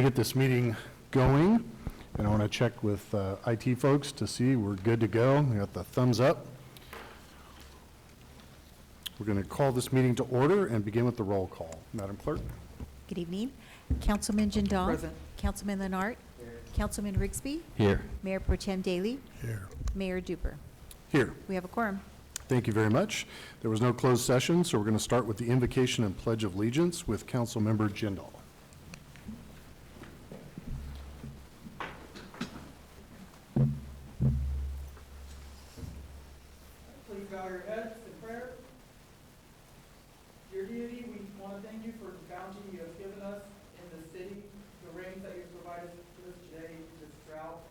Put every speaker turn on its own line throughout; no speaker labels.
Get this meeting going, and I want to check with IT folks to see we're good to go. We got the thumbs up. We're going to call this meeting to order and begin with the roll call. Madam Clerk.
Good evening. Councilman Jindal.
Present.
Councilman Leonard. Here. Councilman Rigsby.
Here.
Mayor Pro Tem Daly.
Here.
Mayor Duper.
Here.
We have a quorum.
Thank you very much. There was no closed session, so we're going to start with the invocation and pledge of allegiance with Councilmember Jindal.
Please bow your heads in prayer. Dear deity, we want to thank you for the bounty you have given us in the city, the rains that you've provided to us today, this drought,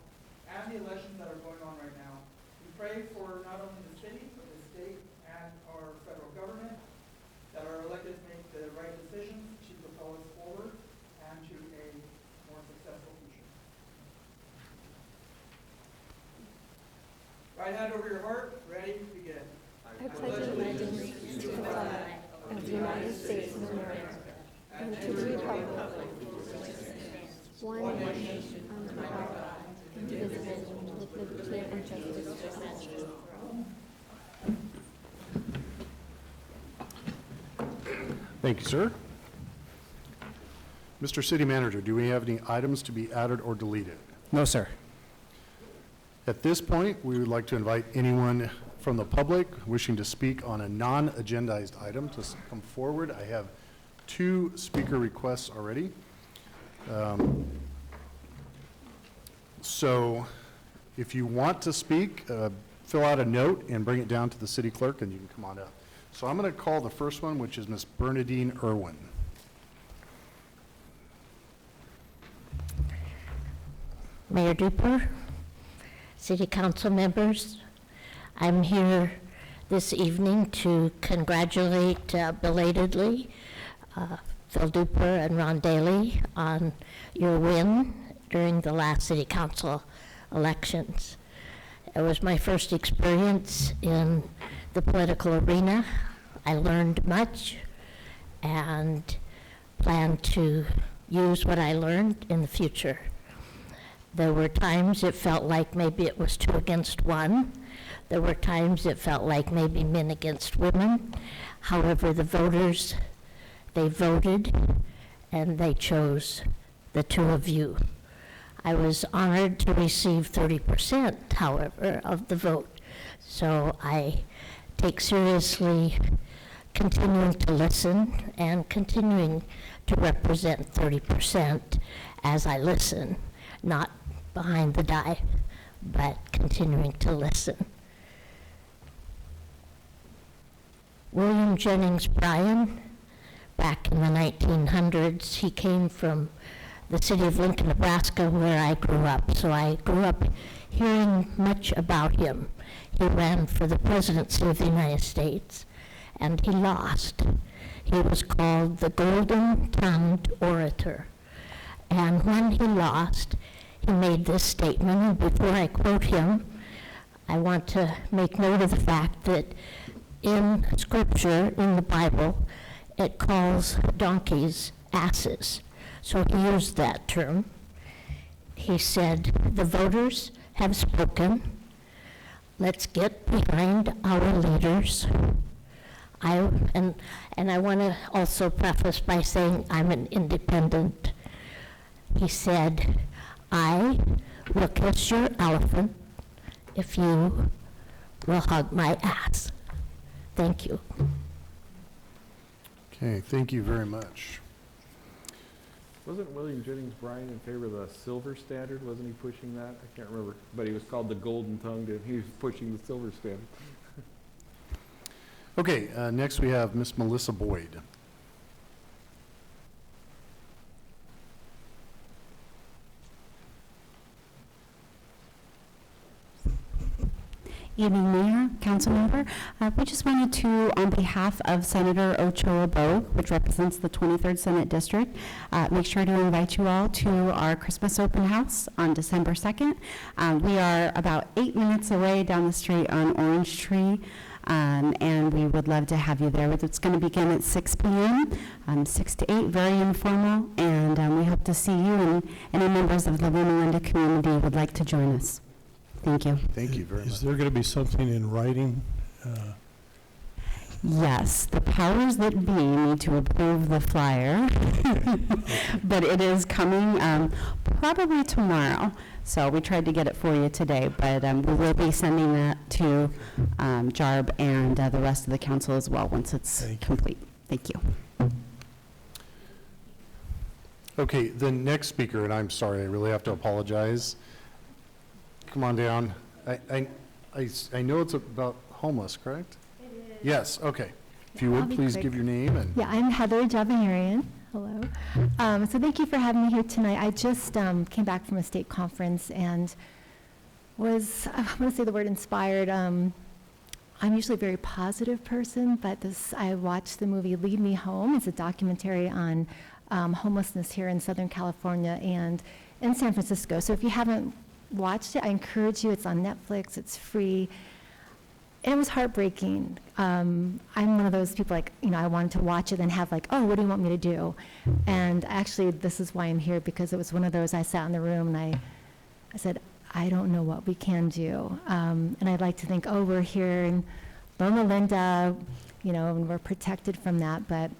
and the elections that are going on right now. We pray for not only the city, but the state and our federal government, that our electeds make the right decisions to propel us forward and to a more successful future. Right hand over your heart, ready, begin.
I pledge allegiance to the flag of the United States of America and to the republic for which it stands, one nation, under God, indivisible, with liberty and justice for all.
Thank you, sir. Mr. City Manager, do we have any items to be added or deleted?
No, sir.
At this point, we would like to invite anyone from the public wishing to speak on a non-agendized item to come forward. I have 2 speaker requests already. So if you want to speak, fill out a note and bring it down to the city clerk and you can come on up. So I'm going to call the first one, which is Ms. Bernadine Irwin.
Mayor Duper, City Council members, I'm here this evening to congratulate belatedly Phil Duper and Ron Daly on your win during the last City Council elections. It was my first experience in the political arena. I learned much and plan to use what I learned in the future. There were times it felt like maybe it was 2 against 1. There were times it felt like maybe men against women. However, the voters, they voted and they chose the 2 of you. I was honored to receive 30%, however, of the vote. So I take seriously continuing to listen and continuing to represent 30% as I listen, not behind the die, but continuing to listen. William Jennings Bryan, back in the 1900s, he came from the city of Lincoln, Nebraska, where I grew up. So I grew up hearing much about him. He ran for the presidency of the United States, and he lost. He was called the Golden-Tongued Orator. And when he lost, he made this statement, and before I quote him, I want to make note of the fact that in Scripture, in the Bible, it calls donkeys asses. So he used that term. He said, "The voters have spoken. Let's get behind our leaders." I want to also preface by saying I'm an independent. He said, "I will kiss your elephant if you will hug my ass." Thank you.
Okay, thank you very much.
Wasn't William Jennings Bryan in favor of the silver standard? Wasn't he pushing that? I can't remember. But he was called the Golden Tongued, and he was pushing the silver standard.
Okay, next we have Miss Melissa Boyd.
Evening, Mayor, Council Member. We just wanted to, on behalf of Senator Ochoa Bogue, which represents the 23rd Senate District, make sure to invite you all to our Christmas open house on December 2nd. We are about 8 minutes away down the street on Orange Tree. and we would love to have you there. It's going to begin at 6 p.m., 6 to 8, very informal, and we hope to see you, and any members of the Loma Linda community would like to join us. Thank you.
Thank you very much.
Is there going to be something in writing?
Yes, the powers that be need to approve the flyer, but it is coming probably tomorrow. So we tried to get it for you today, but we will be sending that to JARB and the rest of the council as well once it's complete. Thank you.
Okay, the next speaker, and I'm sorry, I really have to apologize. Come on down. I know it's about homeless, correct? Yes, okay. If you
I'll
would,
be
please
quick.
give your name and.
Yeah, I'm Heather Javaharian. Hello. So thank you for having me here tonight. I just came back from a state conference and was, I want to say the word inspired. I'm usually a very positive person, but I watched the movie Lead Me Home. It's a documentary on homelessness here in Southern California and in San Francisco. So if you haven't watched it, I encourage you. It's on Netflix. It's free. And it was heartbreaking. I'm one of those people, like, I wanted to watch it and have like, oh, what do you want me to do? And actually, this is why I'm here, because it was one of those, I sat in the room and I said, I don't know what we can do. And I'd like to think, oh, we're here in Loma Linda, and we're protected from that, but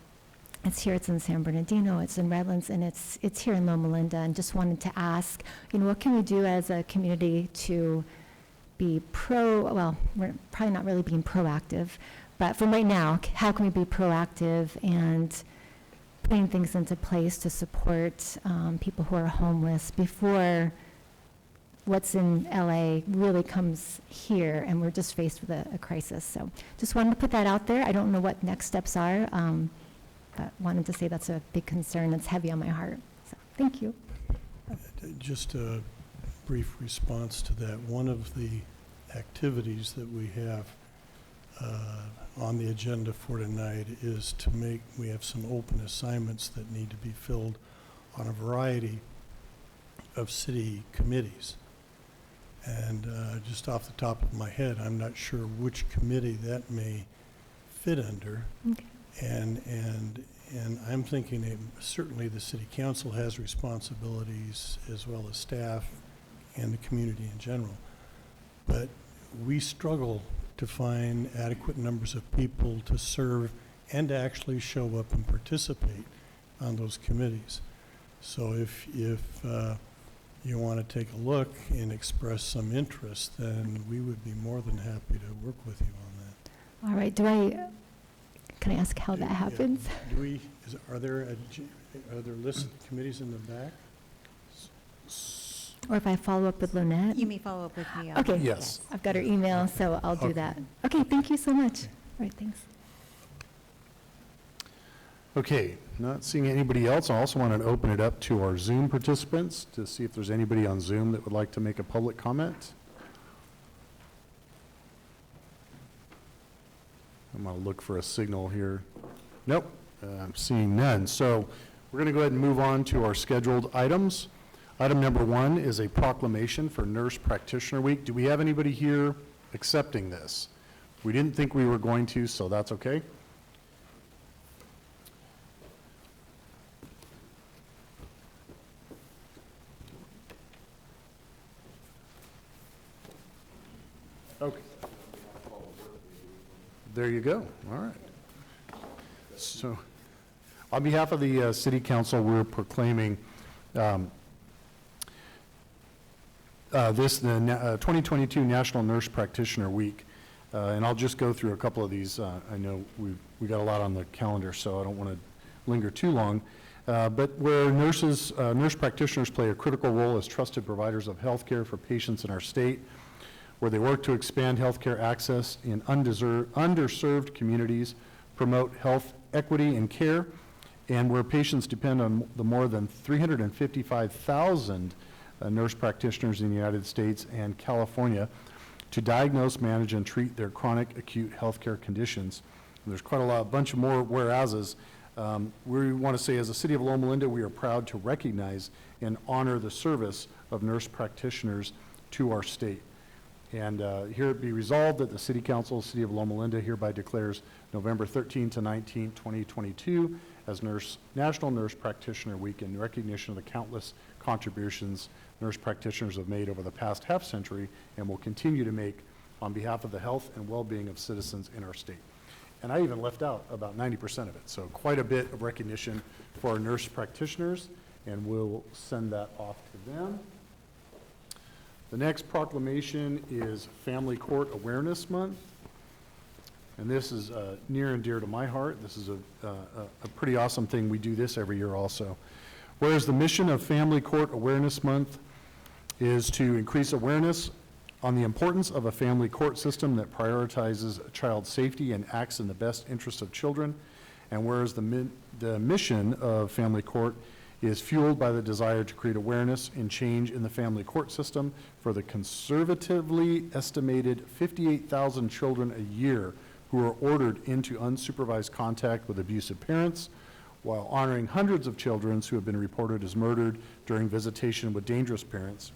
it's here, it's in San Bernardino, it's in Redlands, and it's here in Loma Linda, and just wanted to ask, what can we do as a community to be well, we're probably not really being proactive, but from right now, how can we be proactive and putting things into place to support people who are homeless before what's in LA really comes here and we're just faced with a crisis. So just wanted to put that out there. I don't know what next steps are, but wanted to say that's a big concern that's heavy on my heart. So thank you.
Just a brief response to that. One of the activities that we have on the agenda for tonight is we have some open assignments that need to be filled on a variety of city committees. And just off the top of my head, I'm not sure which committee that may fit under.
Okay.
And I'm thinking certainly the city council has responsibilities as well as staff and the community in general. But we struggle to find adequate numbers of people to serve and to actually show up and participate on those committees. So if you want to take a look and express some interest, then we would be more than happy to work with you on that.
All right. Can I ask how that happens?
Are there listed committees in the back?
Or if I follow up with Lynette?
You may follow up with me.
Okay.
Yes.
I've got her email, so I'll do that. Okay, thank you so much. All right, thanks.
Okay, not seeing anybody else. I also want to open it up to our Zoom participants to see if there's anybody on Zoom that would like to make a public comment. I'm going to look for a signal here. Nope, I'm seeing none. So we're going to go ahead and move on to our scheduled items. Item number 1 is a proclamation for Nurse Practitioner Week. Do we have anybody here accepting this? We didn't think we were going to, so that's okay. Okay. There you go. All right. So, on behalf of the City Council, we're proclaiming the 2022 National Nurse Practitioner Week. And I'll just go through a couple of these. I know we got a lot on the calendar, so I don't want to linger too long. But where nurse practitioners play a critical role as trusted providers of health care for patients in our state, where they work to expand healthcare access in underserved communities, promote health equity and care, and where patients depend on the more than 355,000 nurse practitioners in the United States and California to diagnose, manage, and treat their chronic acute healthcare conditions. And there's quite a bunch of more whereases. We want to say, as a City of Loma Linda, we are proud to recognize and honor the service of nurse practitioners to our state. And here it be resolved that the City Council, City of Loma Linda hereby declares November 13 to 19, 2022 as National Nurse Practitioner Week in recognition of the countless contributions nurse practitioners have made over the past half century and will continue to make on behalf of the health and well-being of citizens in our state. And I even left out about 90% of it, so quite a bit of recognition for our nurse practitioners, and we'll send that off to them. The next proclamation is Family Court Awareness Month, and this is near and dear to my heart. This is a pretty awesome thing. We do this every year also. Whereas the mission of Family Court Awareness Month is to increase awareness on the importance of a family court system that prioritizes child safety and acts in the best interest of children, and whereas the mission of Family Court is fueled by the desire to create awareness and change in the family court system for the conservatively estimated 58,000 children a year who are ordered into unsupervised contact with abusive parents, while honoring hundreds of children who have been reported as murdered during visitation with dangerous parents.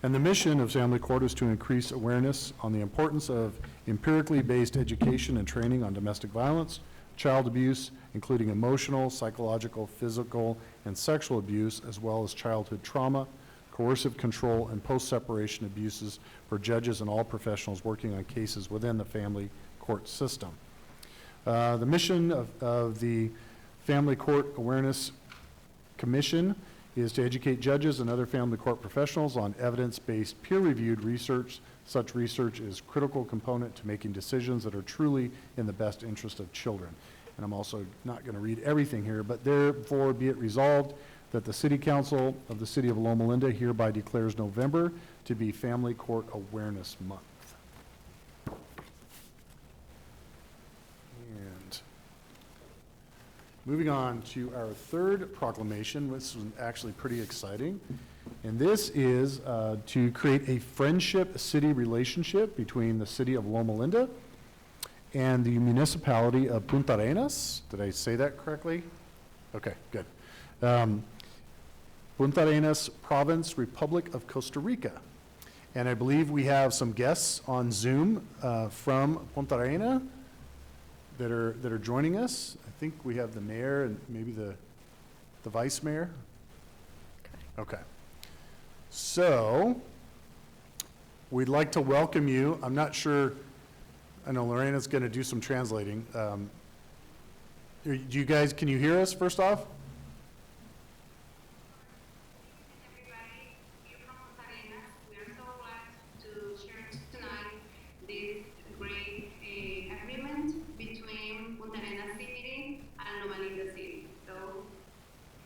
And the mission of Family Court is to increase awareness on the importance of empirically based education and training on domestic violence, child abuse, including emotional, psychological, physical, and sexual abuse, as well as childhood trauma, coercive control, and post-separation abuses for judges and all professionals working on cases within the family court system. The mission of the Family Court Awareness Commission is to educate judges and other family court professionals on evidence-based, peer-reviewed research. Such research is a critical component to making decisions that are truly in the best interest of children. And I'm also not going to read everything here, but therefore be it resolved that the City Council of the City of Loma Linda hereby declares November to be Family Court Awareness Month. And moving on to our third proclamation, which is actually pretty exciting. And this is to create a friendship city relationship between the City of Loma Linda and the municipality of Punta Arenas. Did I say that correctly? Okay, good. Punta Arenas Province, Republic of Costa Rica. And I believe we have some guests on Zoom from Punta Arenas that are joining us. I think we have the mayor and maybe the vice mayor. Okay. So we'd like to welcome you. I'm not sure, I know Lorena's going to do some translating. Do you guys, can you hear us first off?
Everybody, here from Punta Arenas, we are so glad to share tonight this great agreement between Punta Arenas City and Loma Linda City. So,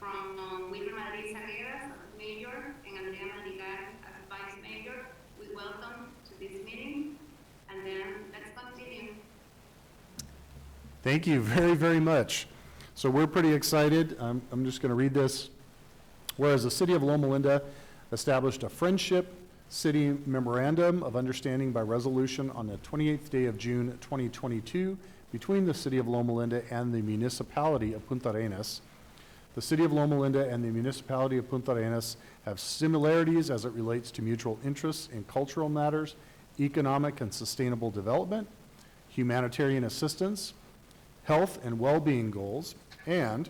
from Wilmer Madrid Sagueras as mayor and Andrea Madrigal as vice mayor, we welcome to this meeting, and then let's continue.
Thank you very, very much. So we're pretty excited. I'm just going to read this. Whereas the City of Loma Linda established a Friendship City Memorandum of Understanding by resolution on the 28th day of June 2022 between the City of Loma Linda and the municipality of Punta Arenas. The City of Loma Linda and the municipality of Punta Arenas have similarities as it relates to mutual interests in cultural matters, economic and sustainable development, humanitarian assistance, health and well-being goals, and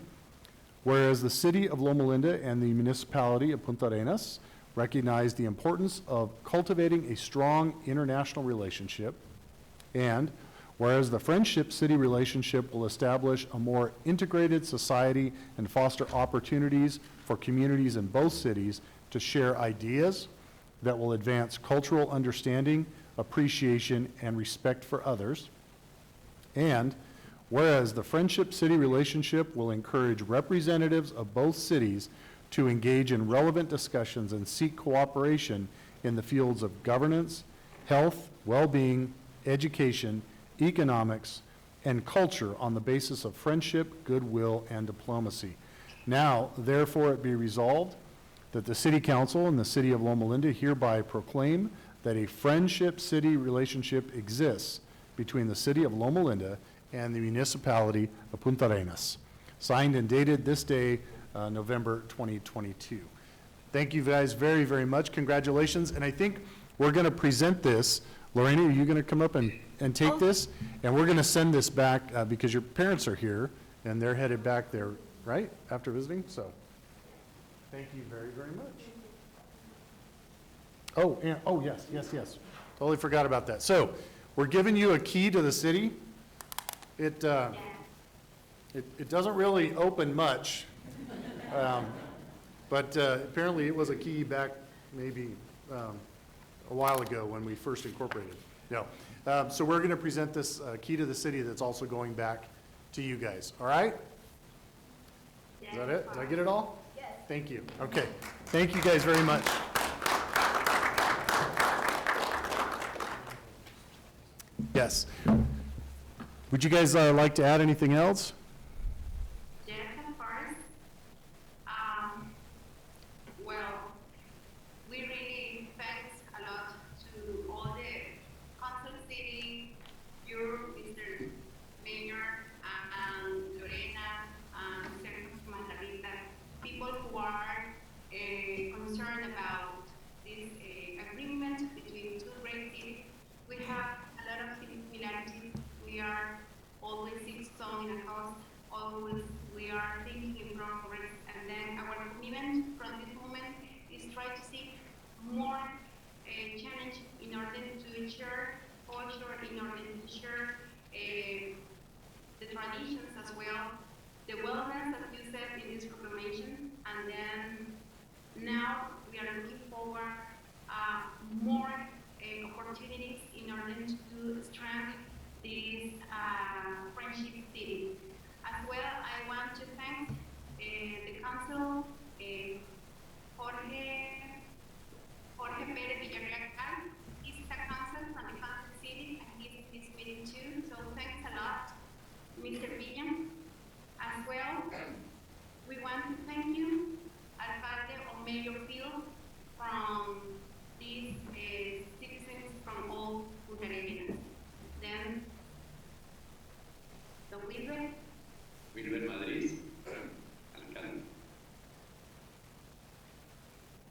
whereas the City of Loma Linda and the municipality of Punta Arenas recognize the importance of cultivating a strong international relationship, and whereas the Friendship City relationship will establish a more integrated society and foster opportunities for communities in both cities to share ideas that will advance cultural understanding, appreciation, and respect for others, and whereas the Friendship City relationship will encourage representatives of both cities to engage in relevant discussions and seek cooperation in the fields of governance, health, well-being, education, economics, and culture on the basis of friendship, goodwill, and diplomacy. Now, therefore, it be resolved that the City Council and the City of Loma Linda hereby proclaim that a Friendship City relationship exists between the City of Loma Linda and the municipality of Punta Arenas. Signed and dated this day, November 2022. Thank you guys very, very much. Congratulations. And I think we're going to present this. Lorraine, are you going to come up and take this? And we're going to send this back because your parents are here, and they're headed back there, right, after visiting? So, thank you very, very much. Oh, and, oh, yes. Totally forgot about that. So, we're giving you a key to the city. It doesn't really open much, but apparently it was a key back maybe a while ago when we first incorporated. No. So we're going to present this key to the city that's also going back to you guys. All right? Is that it? Did I get it all? Yes. Thank you. Okay. Thank you guys very much. Yes. Would you guys like to add anything else?
Yes, of course. Well, we really thanks a lot to all the council city, you, Mr. Mayor, and Lorena, and Mr. Margarita, people who are concerned about this agreement between two great cities. We have a lot of similarities. We are always 6 tons in a house, always we are thinking in progress, and then our commitment from this moment is try to seek more challenge in order to ensure culture, in order to ensure the traditions as well, the wellness that you said in this proclamation, and then now we are looking forward more opportunities in order to strengthen this friendship city. As well, I want to thank the council, Jorge Pérez Villarreal. He's a council from the council city, and he's in this meeting too. So thanks a lot, Mr. Villan. As well, we want to thank you, Alcalde or Mayor Phil, from these citizens from all Punta Arenas. Then, the Wilber Madrid, alcalde.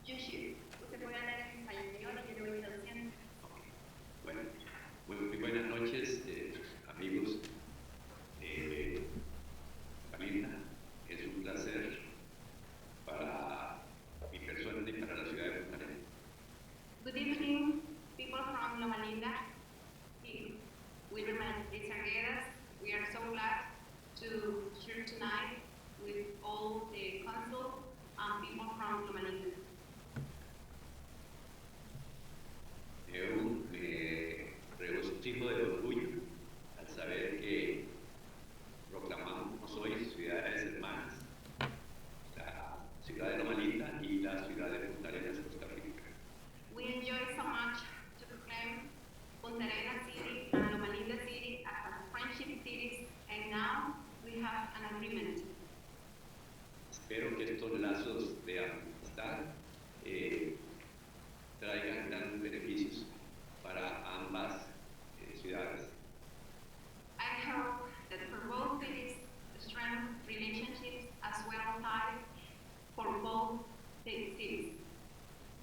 Yoshi, ¿usted puede hablar en español y yo le voy traduciendo? Bueno, muy buenas noches, amigos. Camila, es un placer para mi persona y para la ciudad de Punta Arenas. Good evening, people from Loma Linda. Wilber Madrid Arguedas. We are so glad to share tonight with all the council and people from Loma Linda. Eu me regocijo del orgullo al saber que proclamamos hoy ciudades hermanas, la ciudad de Loma Linda y la ciudad de Punta Arenas, Costa Rica. We enjoy so much to proclaim Punta Arenas City and Loma Linda City as friendship cities, and now we have an agreement. Espero que estos lazos de amistad traigan grandes beneficios para ambas ciudades. I hope that for both cities, strengthen relationships as well ties for both cities.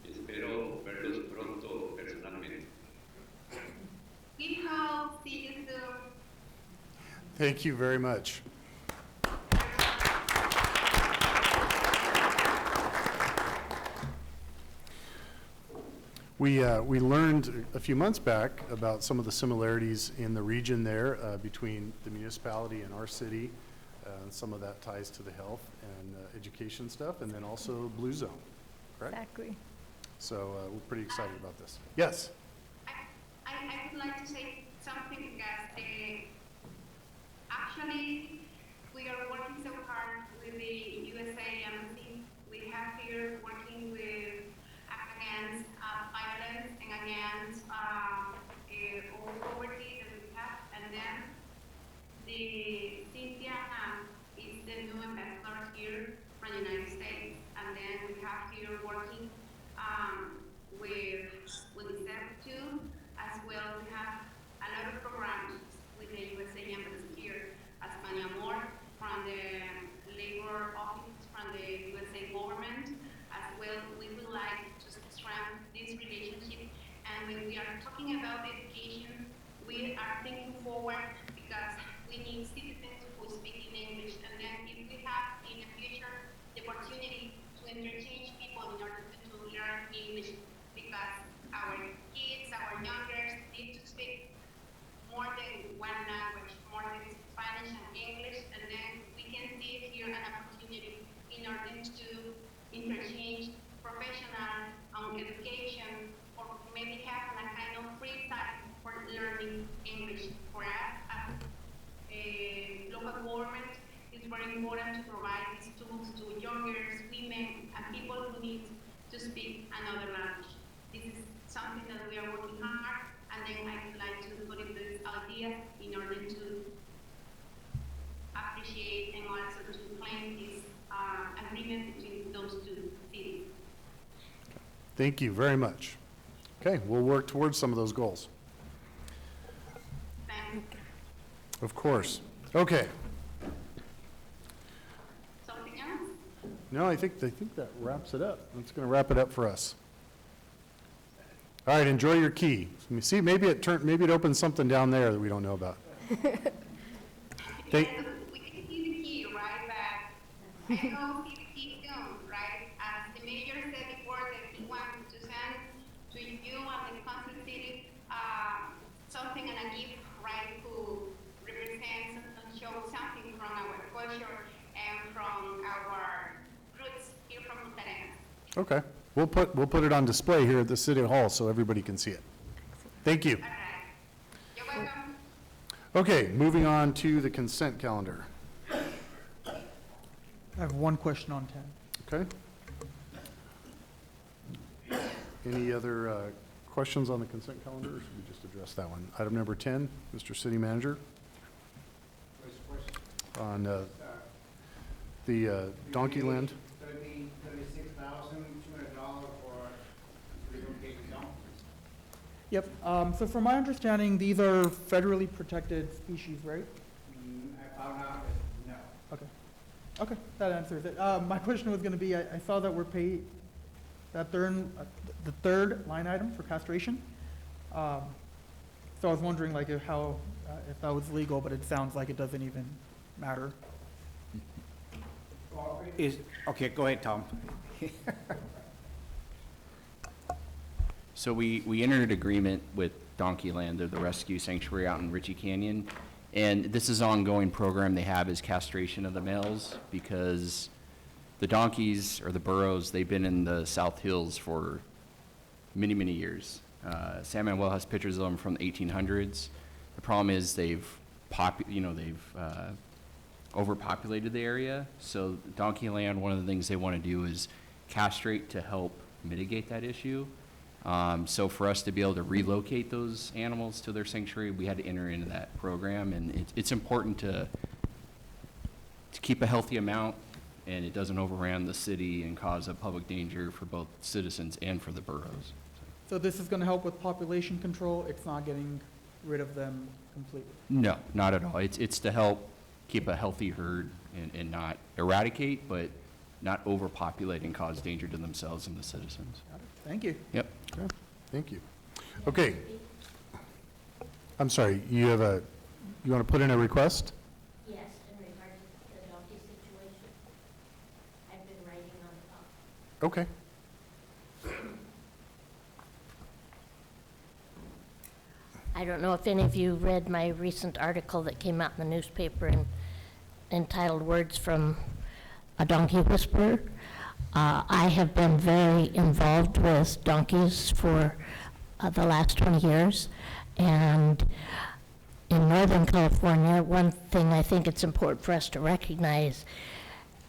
Espero verlos pronto personalmente. We hope see you soon.
Thank you very much. We learned a few months back about some of the similarities in the region there between the municipality and our city. Some of that ties to the health and education stuff, and then also Blue Zone, correct?
Exactly.
So we're pretty excited about this. Yes?
I would like to say something because actually we are working so hard with the USA Embassy. We have here working with against violence and against all poverty that we have, and then the Cynthia is the new ambassador here from the United States, and then we have here working with UNICEF too, as well. We have a lot of programs with the USA Embassy here, as Amor from the Labor Office from the USA government, as when we are talking about education, we are thinking forward because we need citizens who speak in English. And then if we have in the future the opportunity to interchange people in order to learn English, because our kids, our youngers need to speak more than one language, more than Spanish and English, and then we can see here an opportunity in order to interchange professional education, or maybe have a kind of free time for learning English. For us as a local government, it's very important to provide these tools to youngers, women, and people who need to speak another language. This is something that we are working hard, and then I would like to put in this idea in order to appreciate and also to claim this agreement between those two cities.
Thank you very much. Okay, we'll work towards some of those goals.
Thanks.
Of course. Okay.
Something else?
No, I think that wraps it up. That's going to wrap it up for us. All right, enjoy your key. See, maybe it opens something down there that we don't know about. Thank,
Yes, we can see the key, right? But I know see the key soon, right? As the mayor said before that he wanted to send to you and the council city something and a gift, right, who represents and shows something from our culture and from our roots here from Punta Arenas.
okay, we'll put it on display here at the City Hall so everybody can see it. Thank you.
All right. You're welcome.
Okay, moving on to the consent calendar.
I have one question on 10.
Okay. Any other questions on the consent calendar, or should we just address that one? Item number 10, Mr. City Manager. On the Donkey Land.
$36,200 for relocating donkeys.
Yep, so from my understanding, these are federally protected species, right?
I found out that no.
Okay. Okay, that answers it. My question was gonna be, I saw that we're paid, that the third line item for castration. So I was wondering like if that was legal, but it sounds like it doesn't even matter.
Okay, go ahead, Tom.
So we entered an agreement with Donkey Land, they're the rescue sanctuary out in Ritchie Canyon. And this is an ongoing program they have is castration of the males, because the donkeys or the burros, they've been in the South Hills for many, many years. San Manuel has pictures of them from the 1800s. The problem is they've overpopulated the area. So Donkey Land, one of the things they want to do is castrate to help mitigate that issue. So for us to be able to relocate those animals to their sanctuary, we had to enter into that program, and it's important to keep a healthy amount, and it doesn't overrun the city and cause a public danger for both citizens and for the burros.
So this is gonna help with population control, it's not getting rid of them completely?
No, not at all. It's to help keep a healthy herd and not eradicate, but not overpopulate and cause danger to themselves and the citizens.
Got it. Thank you.
Yep.
Okay, thank you. Okay. I'm sorry, you want to put in a request?
Yes, in regard to the donkey situation. I've been writing on top.
Okay.
I don't know if any of you read my recent article that came out in the newspaper entitled Words from a Donkey Whisperer. I have been very involved with donkeys for the last 20 years. And in Northern California, one thing I think it's important for us to recognize,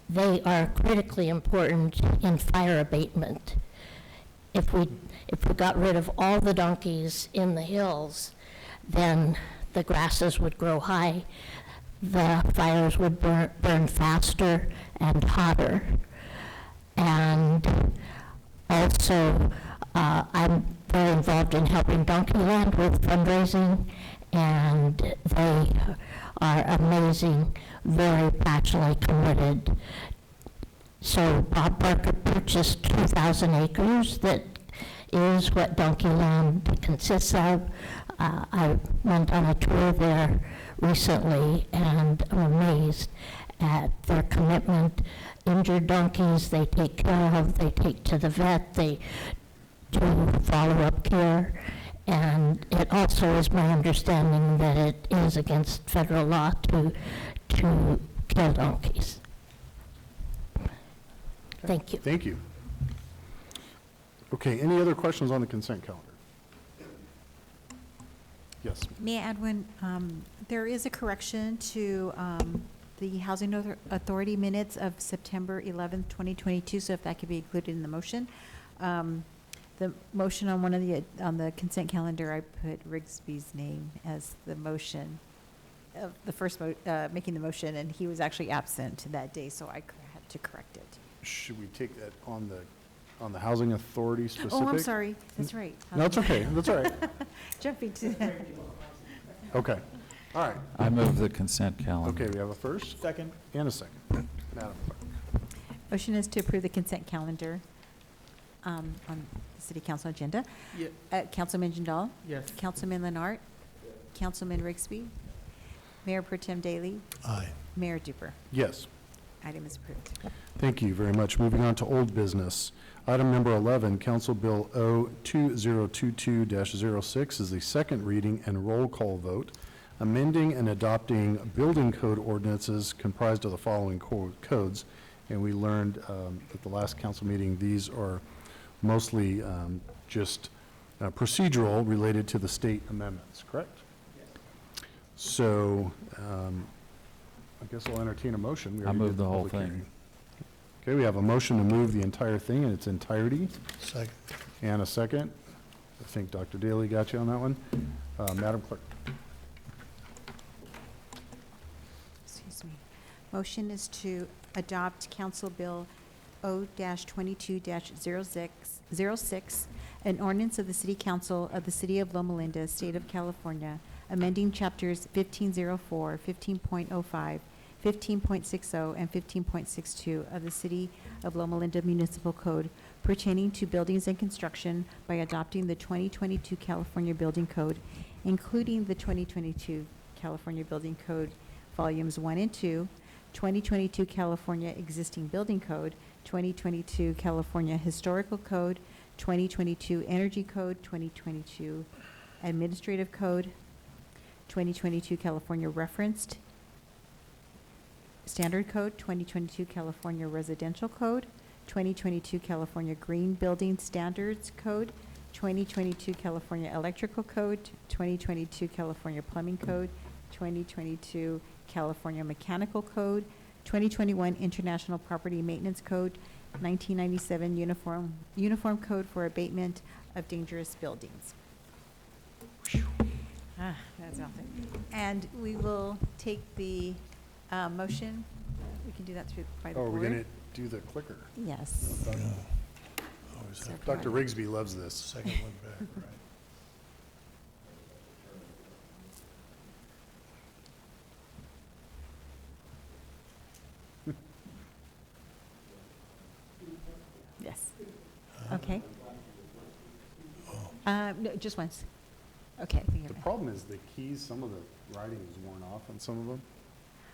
they are critically important in fire abatement. If we got rid of all the donkeys in the hills, then the grasses would grow high, the fires would burn faster and hotter. And also, I'm very involved in helping Donkey Land with fundraising, and they are amazing, very passionately committed. So Bob Barker purchased 2,000 acres that is what Donkey Land consists of. I went on a tour there recently, and I'm amazed at their commitment. Injured donkeys, they take care of, they take to the vet, they do follow-up care. And it also is my understanding that it is against federal law to kill donkeys. Thank you.
Thank you. Okay, any other questions on the consent calendar? Yes.
May I add one? There is a correction to the Housing Authority minutes of September 11th, 2022, so if that could be included in the motion. The motion on on the consent calendar, I put Rigsby's name as the motion, the first, making the motion, and he was actually absent that day, so I had to correct it.
Should we take that on the Housing Authority specific?
Oh, I'm sorry. That's right.
No, it's okay. That's all right.
Jumping to that.
Okay. All right.
I move the consent calendar.
Okay, we have a first.
Second.
And a second. Madam Clerk.
Motion is to approve the consent calendar on the City Council agenda.
Yeah.
Councilman Jindal?
Yes.
Councilman Leonard? Councilman Rigsby? Mayor Pro Tem Daly?
Aye.
Mayor Duper?
Yes.
Item is approved.
Thank you very much. Moving on to old business. Item number 11, Council Bill O2022-06 is the second reading and roll call vote, amending and adopting building code ordinances comprised of the following codes. And we learned at the last council meeting, these are mostly just procedural related to the state amendments, correct? Yes. So I guess I'll entertain a motion. We
I
already
move
did
the whole
public
thing.
hearing. Okay, we have a motion to move the entire thing in its entirety,
Second.
and a second. I think Dr. Daly got you on that one. Madam Clerk.
Excuse me. Motion is to adopt Council Bill O-22-06, an ordinance of the City Council of the City of Loma Linda, State of California, amending chapters 1504, 15.05, 15.60, and 15.62 of the City of Loma Linda Municipal Code pertaining to buildings and construction by adopting the 2022 California Building Code, including the 2022 California Building Code Volumes 1 and 2, 2022 California Existing Building Code, 2022 California Historical Code, 2022 Energy Code, 2022 Administrative Code, 2022 California Referenced Standard Code, 2022 California Residential Code, 2022 California Green Building Standards Code, 2022 California Electrical Code, 2022 California Plumbing Code, 2022 California Mechanical Code, 2021 International Property Maintenance Code, 1997 Uniform Code for Abatement of Dangerous Buildings. That's awesome. And we will take the motion. We can do that by the
Oh,
board.
we're going to do the clicker.
Yes.
Yeah. Always have to
Dr. Rigsby loves this.
second one back, right?
Yes. Okay. No, just once. Okay. I think
The
I'm-
problem is the keys, some of the writing is worn off on some of them.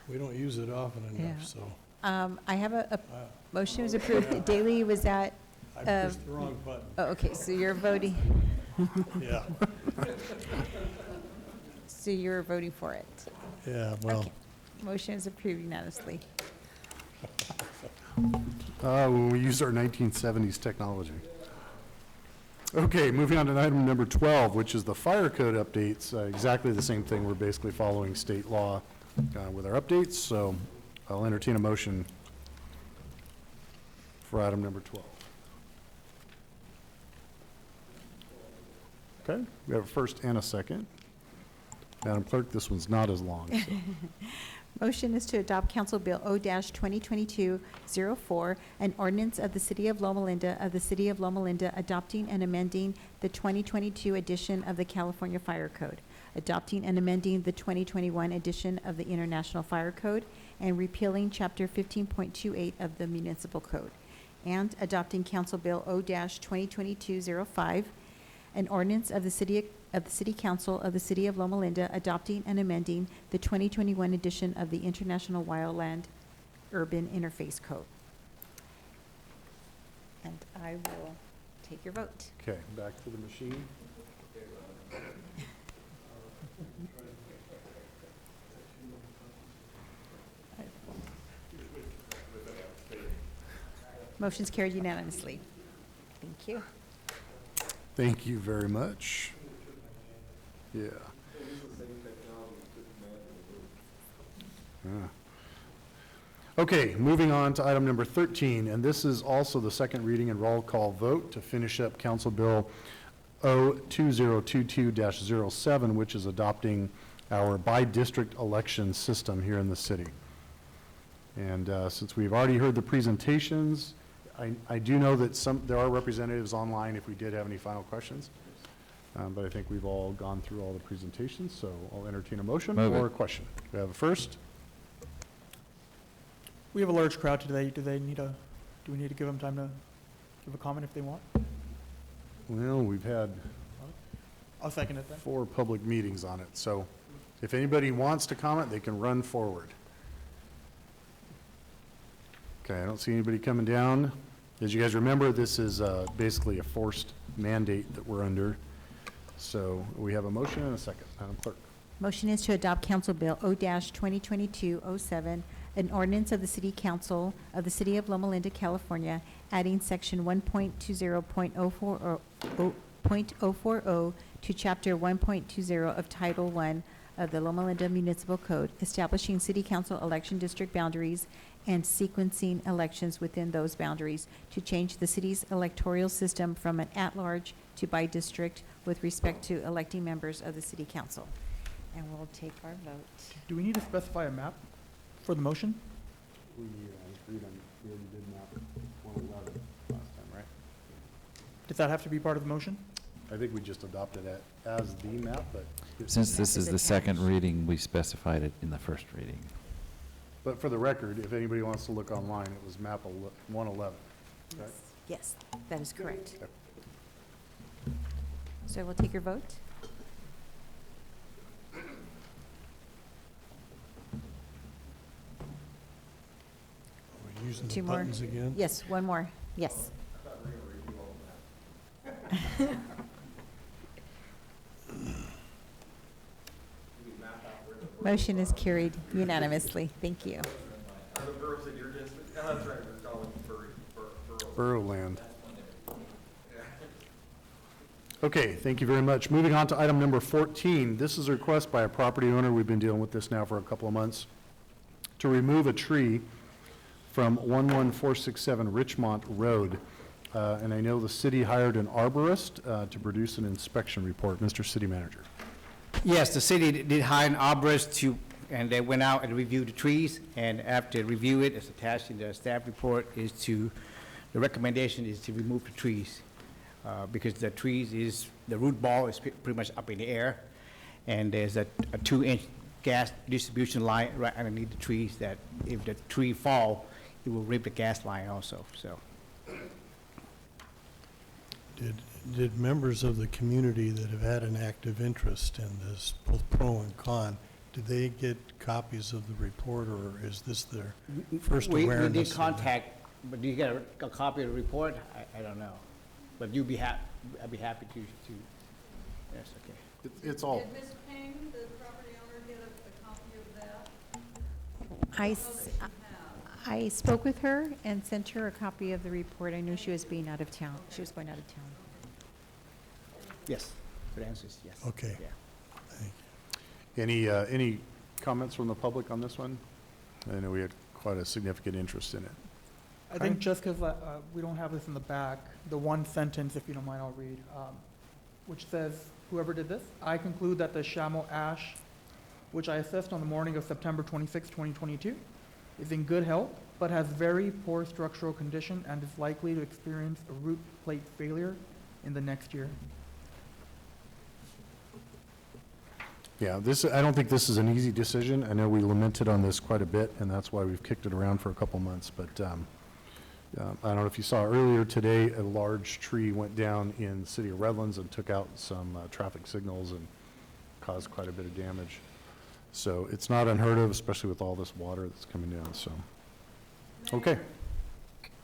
We don't use it often
Yeah.
enough, so
I have a
wow.
motion was approved. Daley was at,
I pushed the wrong button.
oh, okay, so you're voting,
Yeah,
so you're voting for it.
yeah, well,
Okay. Motion is approved unanimously.
When we use our 1970s technology. Okay, moving on to item number 12, which is the fire code updates. Exactly the same thing. We're basically following state law with our updates, so I'll entertain a motion for item number 12. Okay, we have a first and a second. Madam Clerk, this one's not as long. So.
Motion is to adopt Council Bill O-2022-04, an ordinance of the City of Loma Linda adopting and amending the 2022 edition of the California Fire Code, adopting and amending the 2021 edition of the International Fire Code, and repealing Chapter 15.28 of the Municipal Code, and adopting Council Bill O-2022-05, an ordinance of the City Council of the City of Loma Linda adopting and amending the 2021 edition of the International Wildland Urban Interface Code. And I will take your vote.
Okay, back to the machine.
Motion's carried unanimously. Thank you.
Thank you very much. Yeah. Ah. Okay, moving on to item number 13, and this is also the second reading and roll call vote to finish up Council Bill O-2022-07, which is adopting our by-district election system here in the city. And since we've already heard the presentations, I do know that there are representatives online if we did have any final questions. But I think we've all gone through all the presentations, so I'll entertain a motion
Move
or
it.
a question. We have a first.
We have a large crowd today. Do we need to give them time to give a comment if they want?
Well, we've had
I'll second it then.
4 public meetings on it, so if anybody wants to comment, they can run forward. Okay, I don't see anybody coming down. As you guys remember, this is basically a forced mandate that we're under. So we have a motion and a second. Madam Clerk.
Motion is to adopt Council Bill O-2022-07, an ordinance of the City Council of the City of Loma Linda, California, adding Section 1.20.040 to Chapter 1.20 of Title I of the Loma Linda Municipal Code, establishing City Council election district boundaries and sequencing elections within those boundaries to change the city's electoral system from an at-large to by-district with respect to electing members of the City Council. And we'll take our vote.
Do we need to specify a map for the motion?
We agreed on, we already did map 111 last time, right?
Does that have to be part of the motion?
I think we just adopted it as the map, but.
Since this is
is
the second
attached.
reading, we specified it in the first reading.
But for the record, if anybody wants to look online, it was map 111. Correct?
Yes, that is correct.
Okay.
So we'll take your vote.
We're using the
2 more.
buttons again.
Yes, one more. Yes. Motion is carried unanimously. Thank you.
Borough land. Okay, thank you very much. Moving on to item number 14. This is a request by a property owner, we've been dealing with this now for a couple of months, to remove a tree from 11467 Richmont Road. And I know the city hired an arborist to produce an inspection report. Mr. City Manager.
Yes, the city did hire an arborist and they went out and reviewed the trees, and after review it, it's attached in the staff report, the recommendation is to remove the trees, because the root ball is pretty much up in the air, and there's a 2-inch gas distribution line right underneath the trees that if the tree fall, it will rip the gas line also, so.
Did members of the community that have had an active interest in this, both pro and con, did they get copies of the report, or is this their first awareness?
We did
of
contact, but do you get a copy of the report? I don't know. But I'd be happy to, yes, okay.
It's all,
Did Ms. Payne, the property owner, get a copy of that?
I spoke with her and sent her a copy of the report. I knew she was being out of town. She was going out of town.
Yes, the answer is yes.
Okay.
Yeah.
Thank
any comments from the public on this one? I know we had quite a significant interest in it.
I think just because we don't have this in the back, the one sentence, if you don't mind, I'll read, which says, whoever did this, I conclude that the Shamo ash, which I assessed on the morning of September 26, 2022, is in good health, but has very poor structural condition and is likely to experience a root plate failure in the next year.
Yeah, I don't think this is an easy decision. I know we lamented on this quite a bit, and that's why we've kicked it around for a couple months, but I don't know if you saw earlier today, a large tree went down in the city of Redlands and took out some traffic signals and caused quite a bit of damage. So it's not unheard of, especially with all this water that's coming down, so. Okay.
Mayor,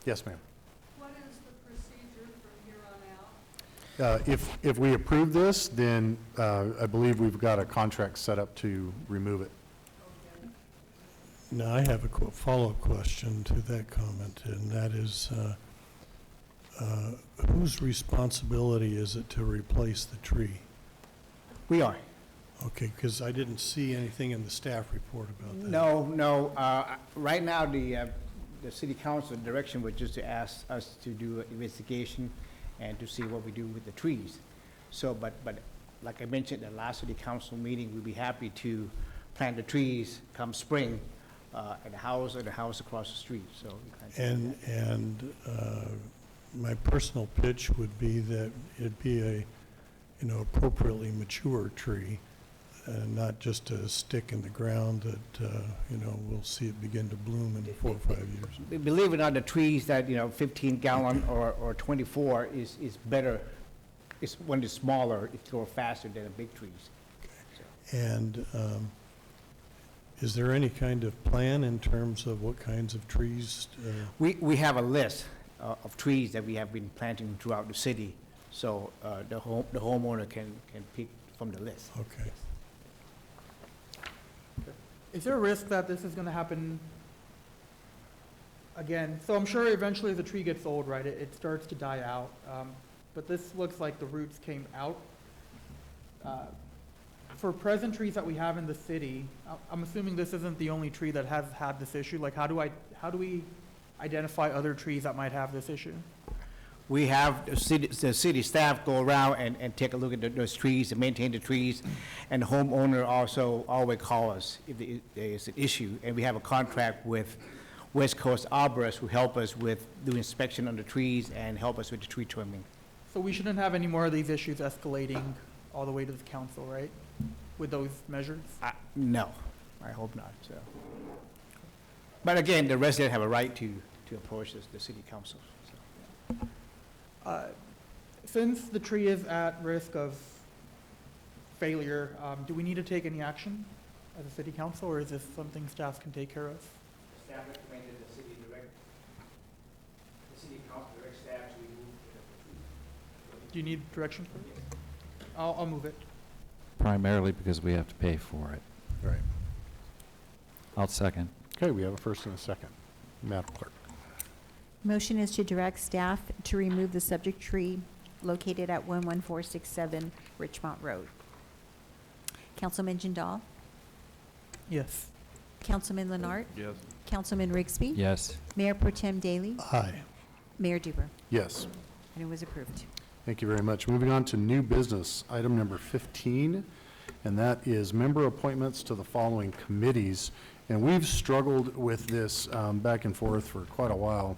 Yes, ma'am.
what is the procedure from here on out?
If we approve this, then I believe we've got a contract set up to remove it.
Okay.
Now, I have a follow-up question to that comment, and that is, whose responsibility is it to replace the tree?
We are.
Okay, because I didn't see anything in the staff report about that.
No. Right now, the city council direction was just to ask us to do an investigation and to see what we do with the trees. So, but like I mentioned at the last city council meeting, we'd be happy to plant the trees come spring at the house or the house across the street, so.
And my personal pitch would be that it'd be a, appropriately mature tree, not just a stick in the ground that, we'll see it begin to bloom in 4 or 5 years.
Believe it or not, the trees that, 15 gallon or 24 is better, it's when it's smaller, it grows faster than the big trees.
And is there any kind of plan in terms of what kinds of trees?
We have a list of trees that we have been planting throughout the city, so the homeowner can pick from the list.
Okay.
Is there a risk that this is gonna happen again? So I'm sure eventually the tree gets old, right? It starts to die out. But this looks like the roots came out. For present trees that we have in the city, I'm assuming this isn't the only tree that has had this issue. Like, how do we identify other trees that might have this issue?
We have the city staff go around and take a look at those trees and maintain the trees, and the homeowner also always call us if there is an issue, and we have a contract with West Coast Arborists who help us with doing inspection on the trees and help us with the tree trimming.
So we shouldn't have any more of these issues escalating all the way to the council, right? With those measures?
No, I hope not, so. But again, the residents have a right to approach the city council, so.
Since the tree is at risk of failure, do we need to take any action as a city council, or is this something staff can take care of?
Staff recommended the city council direct staff to remove the tree.
Do you need direction for it? I'll move it.
Primarily because we have to pay for it.
Right.
I'll second.
Okay, we have a first and a second. Madam Clerk.
Motion is to direct staff to remove the subject tree located at 11467 Richmont Road. Councilman Jindal?
Yes.
Councilman Leonard?
Yes.
Councilman Rigsby?
Yes.
Mayor Pro Tem Daly?
Aye.
Mayor Duper?
Yes.
And it was approved.
Thank you very much. Moving on to new business, item number 15, and that is member appointments to the following committees. And we've struggled with this back and forth for quite a while.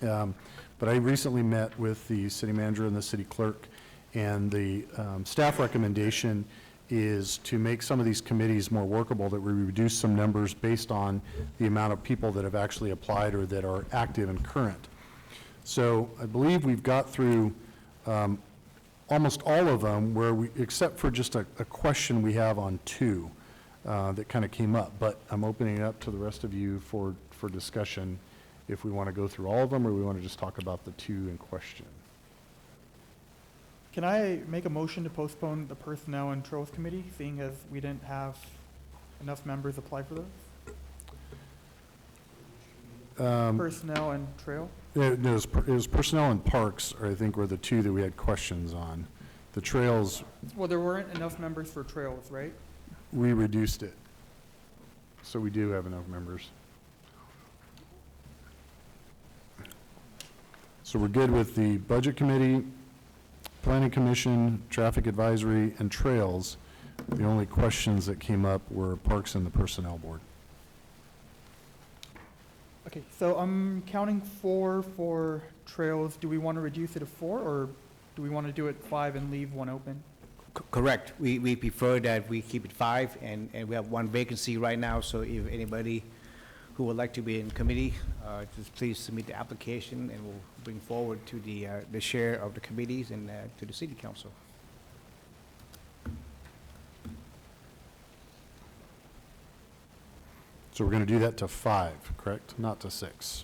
But I recently met with the city manager and the city clerk, and the staff recommendation is to make some of these committees more workable, that we reduce some numbers based on the amount of people that have actually applied or that are active and current. So I believe we've got through almost all of them, where we, except for just a question we have on 2 that kind of came up. But I'm opening it up to the rest of you for discussion, if we want to go through all of them, or we want to just talk about the 2 in question.
Can I make a motion to postpone the Personnel and Trails Committee, seeing as we didn't have enough members apply for those? Personnel and Trail?
It was Personnel and Parks, I think, were the 2 that we had questions on. The Trails,
Well, there weren't enough members for Trails, right?
we reduced it. So we do have enough members. So we're good with the Budget Committee, Planning Commission, Traffic Advisory, and Trails. The only questions that came up were Parks and the Personnel Board.
Okay, so I'm counting 4 for Trails. Do we want to reduce it to 4, or do we want to do it 5 and leave 1 open?
Correct. We prefer that we keep it 5, and we have 1 vacancy right now, so if anybody who would like to be in committee, just please submit the application, and we'll bring forward to the chair of the committees and to the city council.
So we're going to do that to 5, correct? Not to 6.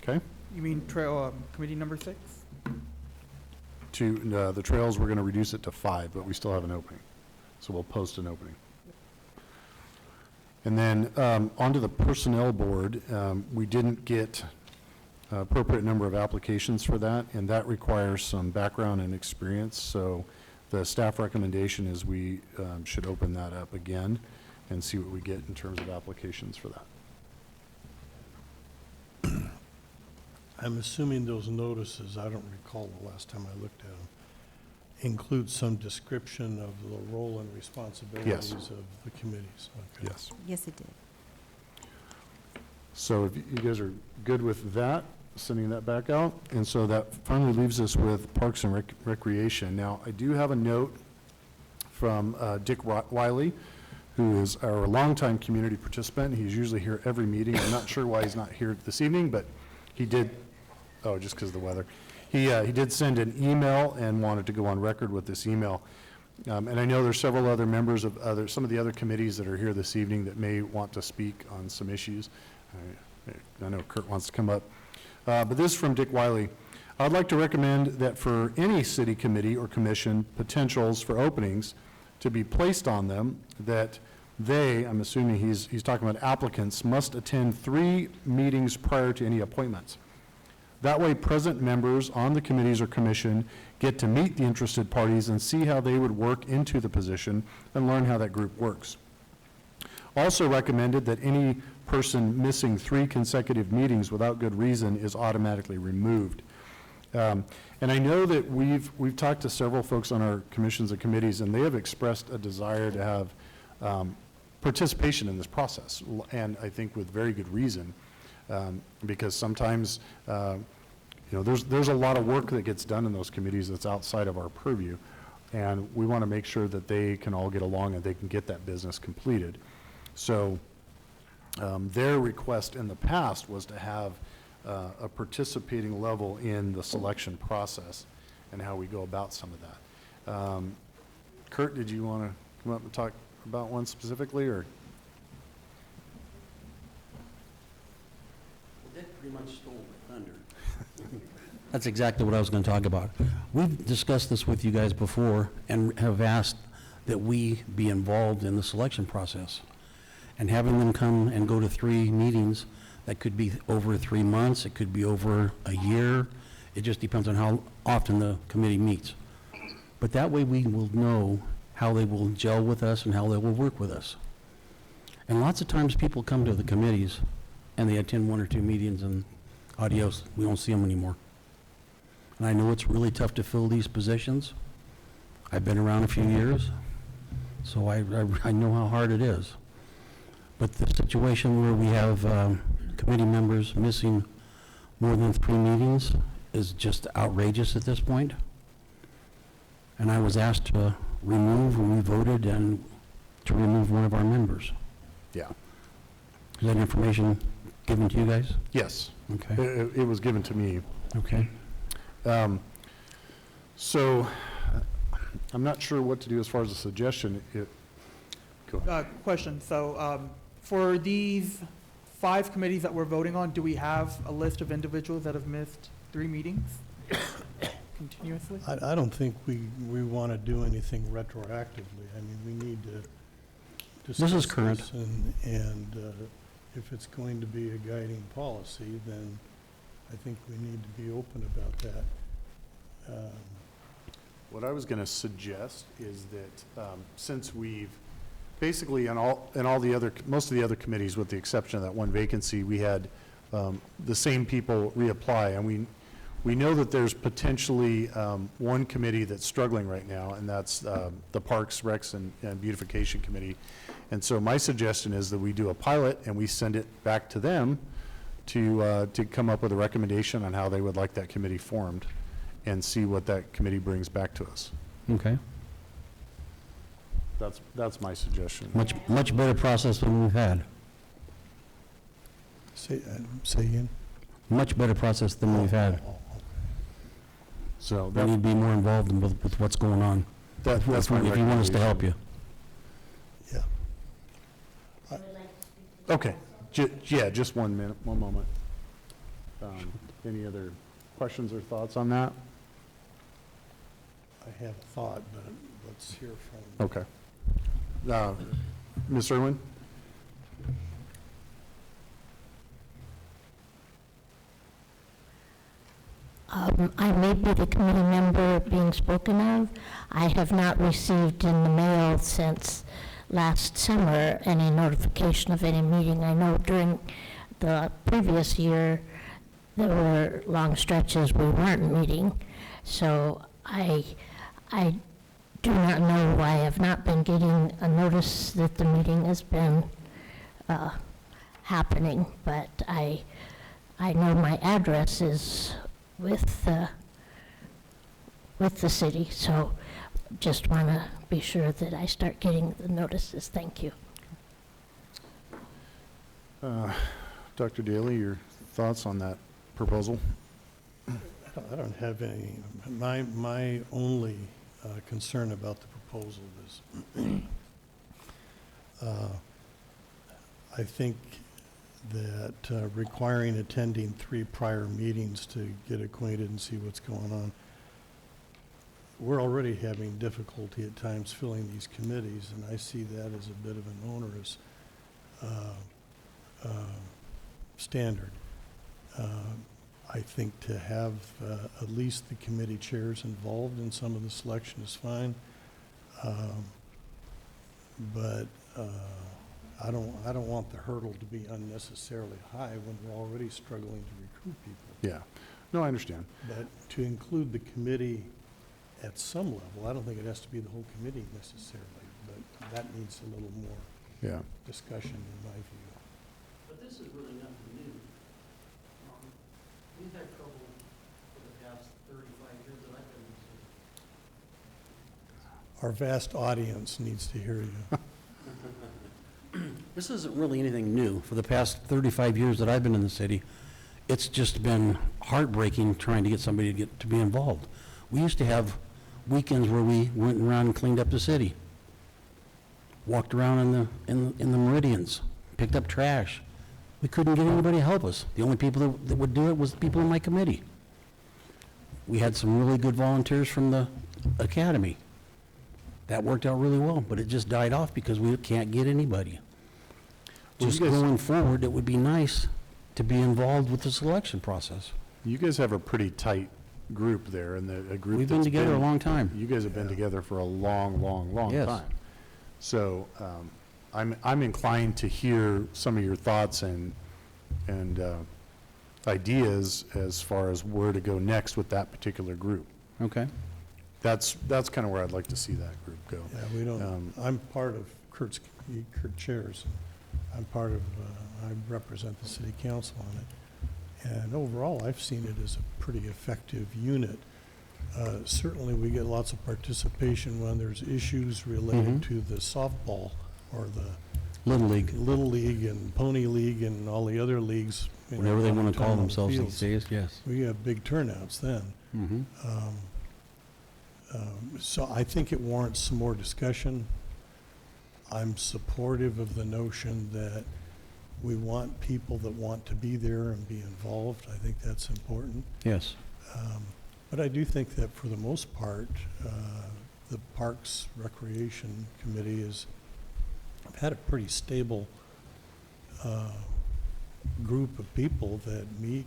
Okay?
You mean trail, committee number 6?
To the trails, we're going to reduce it to 5, but we still have an opening. So we'll post an opening. And then onto the personnel board, we didn't get appropriate number of applications for that, and that requires some background and experience. So the staff recommendation is we should open that up again and see what we get in terms of applications for that.
I'm assuming those notices, I don't recall the last time I looked at them, include some description of the role and responsibilities of the committees. Okay.
Yes.
Yes, it did.
So if you guys are good with that, sending that back out, and so that finally leaves us with Parks and Recreation. Now, I do have a note from Dick Wiley, who is our longtime community participant. He's usually here every meeting. I'm not sure why he's not here this evening, but he did, just because of the weather. He did send an email and wanted to go on record with this email. And I know there's several other members of some of the other committees that are here this evening that may want to speak on some issues. I know Kurt wants to come up. But this is from Dick Wiley. I'd like to recommend that for any city committee or commission potentials for openings to be placed on them, that they, I'm assuming he's talking about applicants, must attend 3 meetings prior to any appointments. That way, present members on the committees or commission get to meet the interested parties and see how they would work into the position and learn how that group works. Also recommended that any person missing 3 consecutive meetings without good reason is automatically removed. And I know that we've talked to several folks on our commissions and committees, and they have expressed a desire to have participation in this process, and I think with very good reason, because sometimes there's a lot of work that gets done in those committees that's outside of our purview, and we want to make sure that they can all get along and they can get that business completed. So their request in the past was to have a participating level in the selection process and how we go about some of that. Kurt, did you want to come up and talk about one specifically, or?
That pretty much stole my thunder. That's exactly what I was going to talk about. We've discussed this with you guys before and have asked that we be involved in the selection process. And having them come and go to 3 meetings, that could be over 3 months, it could be over a year. It just depends on how often the committee meets. But that way we will know how they will gel with us and how they will work with us. And lots of times people come to the committees and they attend 1 or 2 meetings and adios, we don't see them anymore. And I know it's really tough to fill these positions. I've been around a few years, so I know how hard it is. But the situation where we have committee members missing more than 3 meetings is just outrageous at this point. And I was asked to remove, and we voted and to remove one of our members.
Yeah.
Is that information given to you guys?
Yes.
Okay.
It was given to me.
Okay.
So I'm not sure what to do as far as a suggestion. Go ahead.
Question, so for these 5 committees that we're voting on, do we have a list of individuals that have missed 3 meetings continuously?
I don't think we want to do anything retroactively. I mean, we need to discuss
This is current.
this, and if it's going to be a guiding policy, then I think we need to be open about that.
What I was going to suggest is that since we've basically in most of the other committees, with the exception of that one vacancy, we had the same people reapply, and we know that there's potentially one committee that's struggling right now, and that's the Parks, Recs, and Beautification Committee. And so my suggestion is that we do a pilot and we send it back to them to come up with a recommendation on how they would like that committee formed, and see what that committee brings back to us.
Okay.
That's my suggestion.
Much better process than we've had.
Say again?
Much better process than we've had.
So
We need to be more involved with what's going on.
that's my
If you want us to help you.
Yeah.
Okay, yeah, just 1 minute, one moment. Any other questions or thoughts on that?
I have a thought, but let's hear from.
Okay. Ms. Irwin?
I may be the committee member being spoken of. I have not received in the mail since last summer any notification of any meeting. I know during the previous year, there were long stretches we weren't meeting. So I do not know why I have not been getting a notice that the meeting has been happening, but I know my address is with the city, so just want to be sure that I start getting the notices. Thank you.
Dr. Daly, your thoughts on that proposal?
I don't have any. My only concern about the proposal is I think that requiring attending 3 prior meetings to get acquainted and see what's going on, we're already having difficulty at times filling these committees, and I see that as a bit of an onerous standard. I think to have at least the committee chairs involved in some of the selection is fine, but I don't want the hurdle to be unnecessarily high when we're already struggling to recruit people.
Yeah. No, I understand.
But to include the committee at some level, I don't think it has to be the whole committee necessarily, but that needs a little more discussion in my view.
But this is really nothing new. We've had trouble for the past 35 years that I've been in the city.
Our vast audience needs to hear you.
This isn't really anything new. For the past 35 years that I've been in the city, it's just been heartbreaking trying to get somebody to be involved. We used to have weekends where we went around and cleaned up the city, walked around in the meridians, picked up trash. We couldn't get anybody to help us. The only people that would do it was the people in my committee. We had some really good volunteers from the academy. That worked out really well, but it just died off because we can't get anybody.
Well,
Just
you guys-
going forward, it would be nice to be involved with the selection process.
You guys have a pretty tight group there, and a group
We've been
that's
together a long time.
You guys have been together for a long, long, long
Yes.
time. So I'm inclined to hear some of your thoughts and ideas as far as where to go next with that particular group.
Okay.
That's kind of where I'd like to see that group go.
Yeah, we don't, I'm part of Kurt chairs. I'm part of, I represent the city council on it. And overall, I've seen it as a pretty effective unit. Certainly, we get lots of participation when there's issues related to the softball or the
Little League.
Little League and Pony League and all the other leagues. you know,
Whatever they want to call
down on the
themselves these
fields.
days, yes.
We have big turnouts then.
Mm-hmm.
So I think it warrants some more discussion. I'm supportive of the notion that we want people that want to be there and be involved. I think that's important.
Yes.
But I do think that for the most part, the Parks Recreation Committee has had a pretty stable group of people that meet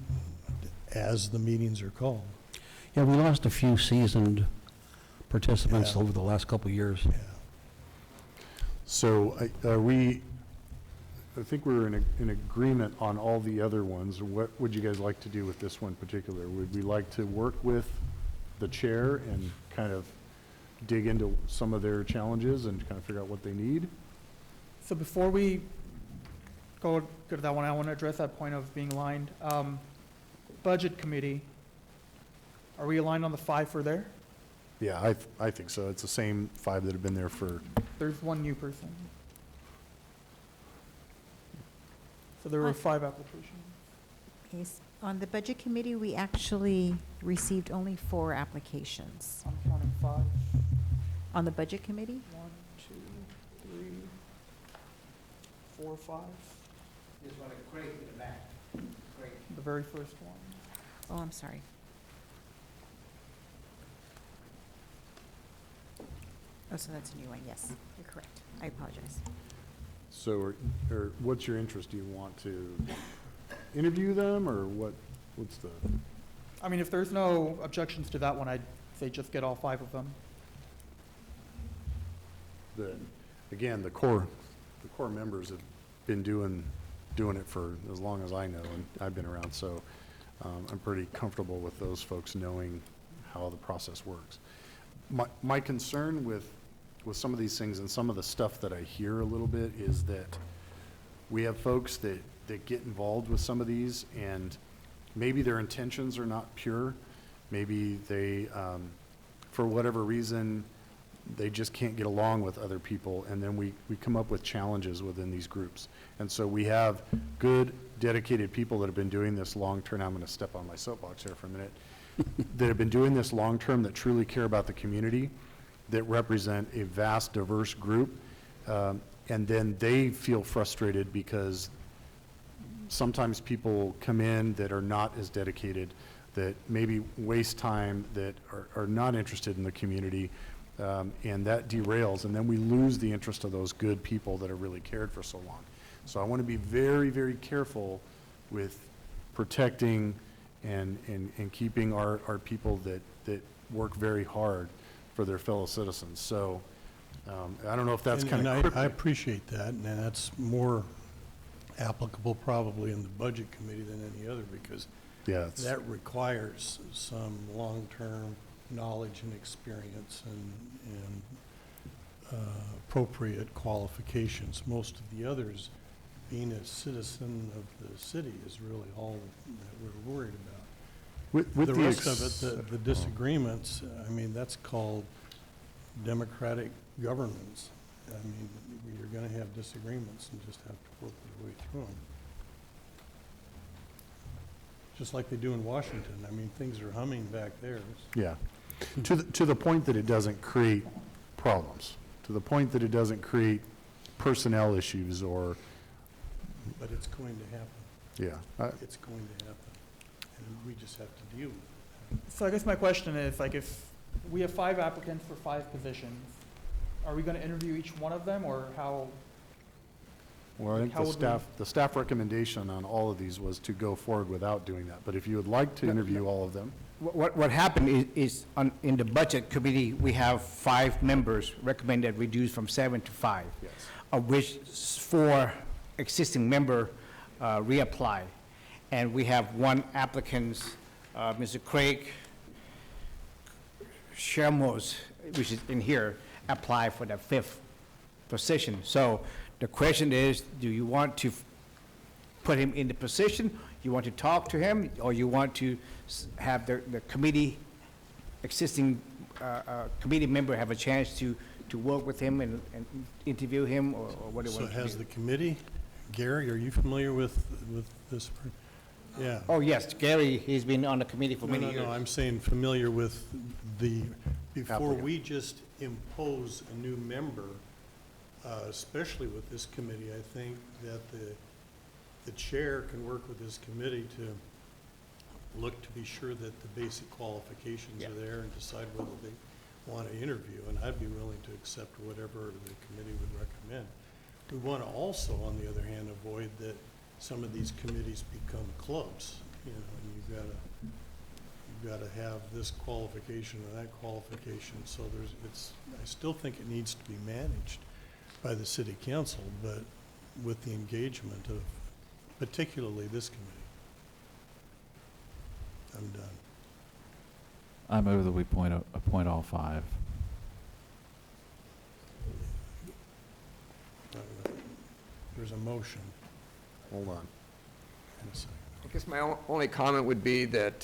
as the meetings are called.
Yeah, we lost a few seasoned participants
Yeah.
over the last couple of years.
Yeah.
So I think we're in agreement on all the other ones. What would you guys like to do with this one particular? Would we like to work with the chair and kind of dig into some of their challenges and kind of figure out what they need?
So before we go to that one, I want to address that point of being aligned. Budget committee, are we aligned on the 5 for there?
Yeah, I think so. It's the same 5 that have been there for
There's one new person. So there were 5 applications.
Yes. On the Budget Committee, we actually received only 4 applications.
I'm counting 5.
On the Budget Committee?
1, 2, 3, 4, 5.
This one, Craig in the back. Craig.
The very first one.
Oh, I'm sorry. Oh, so that's a new one, yes, you're correct. I apologize.
So, or what's your interest? Do you want to interview them, or what's the?
I mean, if there's no objections to that one, I'd say just get all 5 of them.
Again, the core members have been doing it for as long as I know, and I've been around, so I'm pretty comfortable with those folks knowing how the process works. My concern with some of these things and some of the stuff that I hear a little bit is that we have folks that get involved with some of these, and maybe their intentions are not pure. Maybe they, for whatever reason, they just can't get along with other people, and then we come up with challenges within these groups. And so we have good, dedicated people that have been doing this long-term. I'm going to step on my soapbox here for a minute. That have been doing this long-term, that truly care about the community, that represent a vast, diverse group, and then they feel frustrated because sometimes people come in that are not as dedicated, that maybe waste time, that are not interested in the community, and that derails, and then we lose the interest of those good people that have really cared for so long. So I want to be very, very careful with protecting and keeping our people that work very hard for their fellow citizens. So I don't know if that's kind of
I appreciate that, and that's more applicable probably in the Budget Committee than any other, because that requires some long-term knowledge and experience and appropriate qualifications. Most of the others, being a citizen of the city, is really all that we're worried about.
With
the rest of it, the disagreements, I mean, that's called democratic governance. I mean, you're going to have disagreements and just have to work your way through them. Just like they do in Washington. I mean, things are humming back there.
Yeah. To the point that it doesn't create problems, to the point that it doesn't create personnel issues or.
But it's going to happen.
Yeah.
It's going to happen. And we just have to deal with it.
So I guess my question is, like, if we have 5 applicants for 5 positions, are we going to interview each one of them, or how?
Well, I think the staff recommendation on all of these was to go forward without doing that. But if you would like to interview all of them.
What happened is in the Budget Committee, we have 5 members recommended reduced from 7 to 5.
Yes.
Of which 4 existing member reapply. And we have 1 applicant, Mr. Craig Shermos, which is in here, apply for the 5th position. So the question is, do you want to put him in the position, you want to talk to him, or you want to have the committee, existing committee member have a chance to work with him and interview him, or what do you want to do?
So has the committee, Gary, are you familiar with this? Yeah.
Oh, yes, Gary, he's been on the committee for many years.
No, I'm saying familiar with before
Applicant.
we just impose a new member, especially with this committee, I think that the chair can work with this committee to look to be sure that the basic qualifications are there and decide whether they want to interview, and I'd be willing to accept whatever the committee would recommend. We want to also, on the other hand, avoid that some of these committees become clubs, you know, and you've got to have this qualification or that qualification. So I still think it needs to be managed by the city council, but with the engagement of particularly this committee. I'm done.
I move that we appoint all 5.
There's a motion.
Hold on.
In a second.
I guess my only comment would be that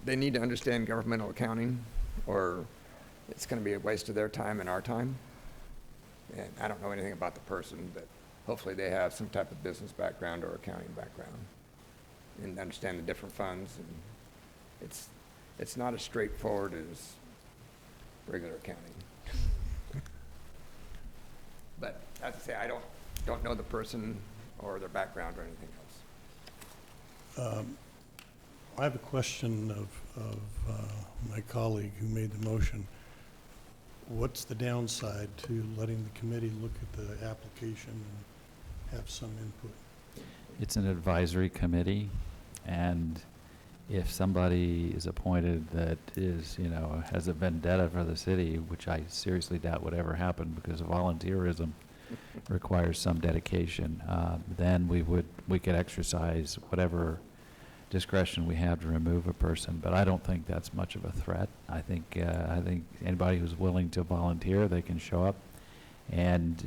they need to understand governmental accounting, or it's going to be a waste of their time and our time. And I don't know anything about the person, but hopefully they have some type of business background or accounting background and understand the different funds. And it's not as straightforward as regular accounting. But as I say, I don't know the person or their background or anything else.
I have a question of my colleague who made the motion. What's the downside to letting the committee look at the application and have some input?
It's an advisory committee, and if somebody is appointed that is, has a vendetta for the city, which I seriously doubt would ever happen because volunteerism requires some dedication, then we could exercise whatever discretion we have to remove a person. But I don't think that's much of a threat. I think anybody who's willing to volunteer, they can show up. And,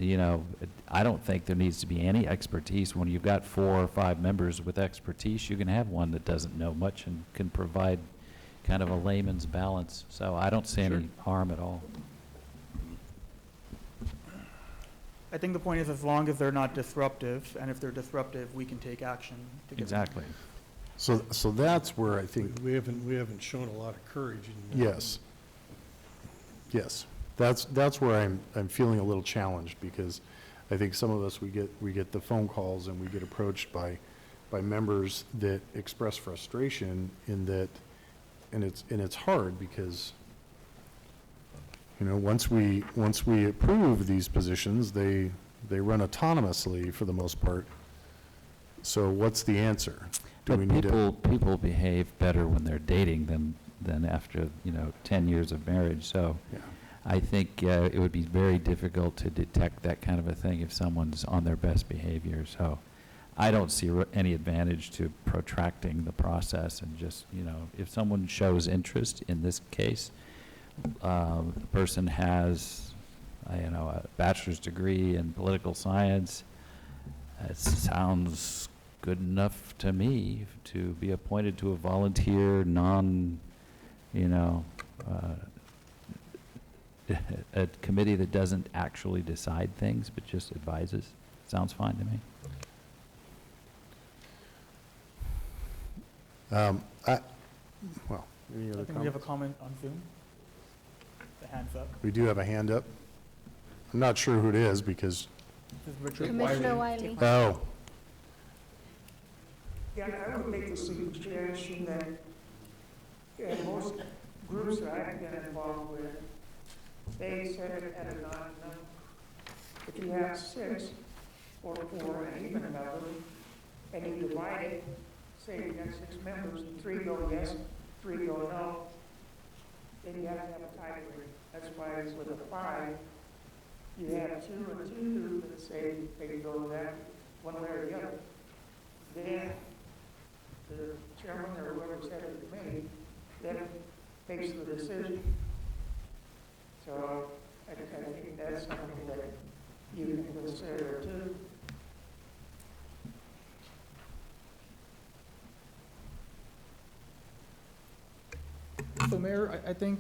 I don't think there needs to be any expertise. When you've got 4 or 5 members with expertise, you can have one that doesn't know much and can provide kind of a layman's balance. So I don't see any harm at all.
I think the point is, as long as they're not disruptive, and if they're disruptive, we can take action to get them.
Exactly.
So that's where I think,
We haven't shown a lot of courage in that.
yes. Yes. That's where I'm feeling a little challenged, because I think some of us, we get the phone calls and we get approached by members that express frustration in that, and it's hard because, once we approve these positions, they run autonomously for the most part. So what's the answer? Do we need
people behave better when they're dating than after 10 years of marriage. So
Yeah.
I think it would be very difficult to detect that kind of a thing if someone's on their best behavior. So I don't see any advantage to protracting the process, and just if someone shows interest in this case, the person has a bachelor's degree in political science. It sounds good enough to me to be appointed to a volunteer, a committee that doesn't actually decide things, but just advises. Sounds fine to me.
Any other
I think we have a
comments?
comment on Zoom. The hand's up.
We do have a hand up. I'm not sure who it is because,
This is Richard
Commissioner Wiley.
oh,
Yeah, I would make the suggestion that in most groups that I've been involved with, they set it at a non-number. If you have 6 or 4 and even another, and you divide it, say you got 6 members, and 3 go yes, 3 go no, then you have to have a tiebreaker. That's why it's with a 5, you have 2 and 2 that say they can go that one way or the other. Then the chairman or whoever's head of the committee then makes the decision. So I think that's something that you can consider too.
So Mayor, I think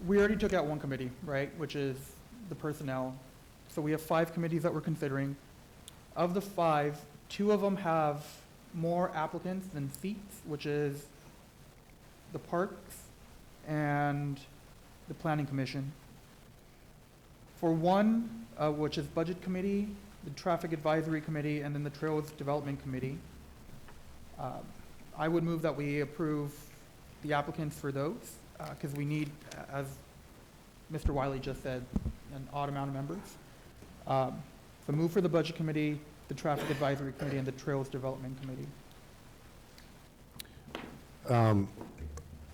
we already took out one committee, right, which is the personnel. So we have 5 committees that we're considering. Of the 5, 2 of them have more applicants than seats, which is the Parks and the Planning Commission. For one, which is Budget Committee, the Traffic Advisory Committee, and then the Trails Development Committee, I would move that we approve the applicants for those, because we need, as Mr. Wiley just said, an odd amount of members. So move for the Budget Committee, the Traffic Advisory Committee, and the Trails Development Committee.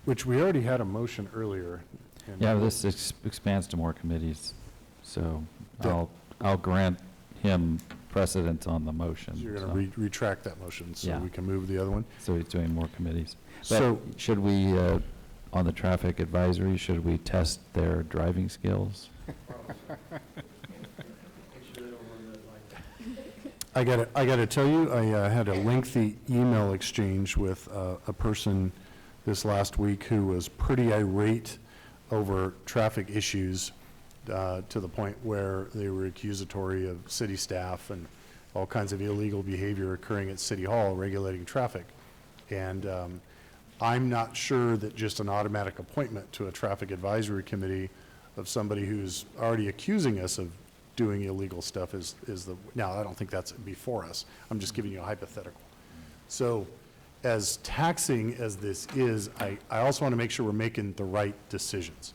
which we already had a motion earlier. and-
Yeah, this expands to more committees, so
Yeah.
I'll grant him precedence on the motion.
So you're going to retract that motion so
Yeah.
we can move the other one?
So he's doing more committees.
So-
But should we, on the traffic advisory, should we test their driving skills?
I gotta tell you, I had a lengthy email exchange with a person this last week who was pretty irate over traffic issues to the point where they were accusatory of city staff and all kinds of illegal behavior occurring at City Hall regulating traffic. And I'm not sure that just an automatic appointment to a traffic advisory committee of somebody who's already accusing us of doing illegal stuff is the, now, I don't think that's before us. I'm just giving you a hypothetical. So as taxing as this is, I also want to make sure we're making the right decisions.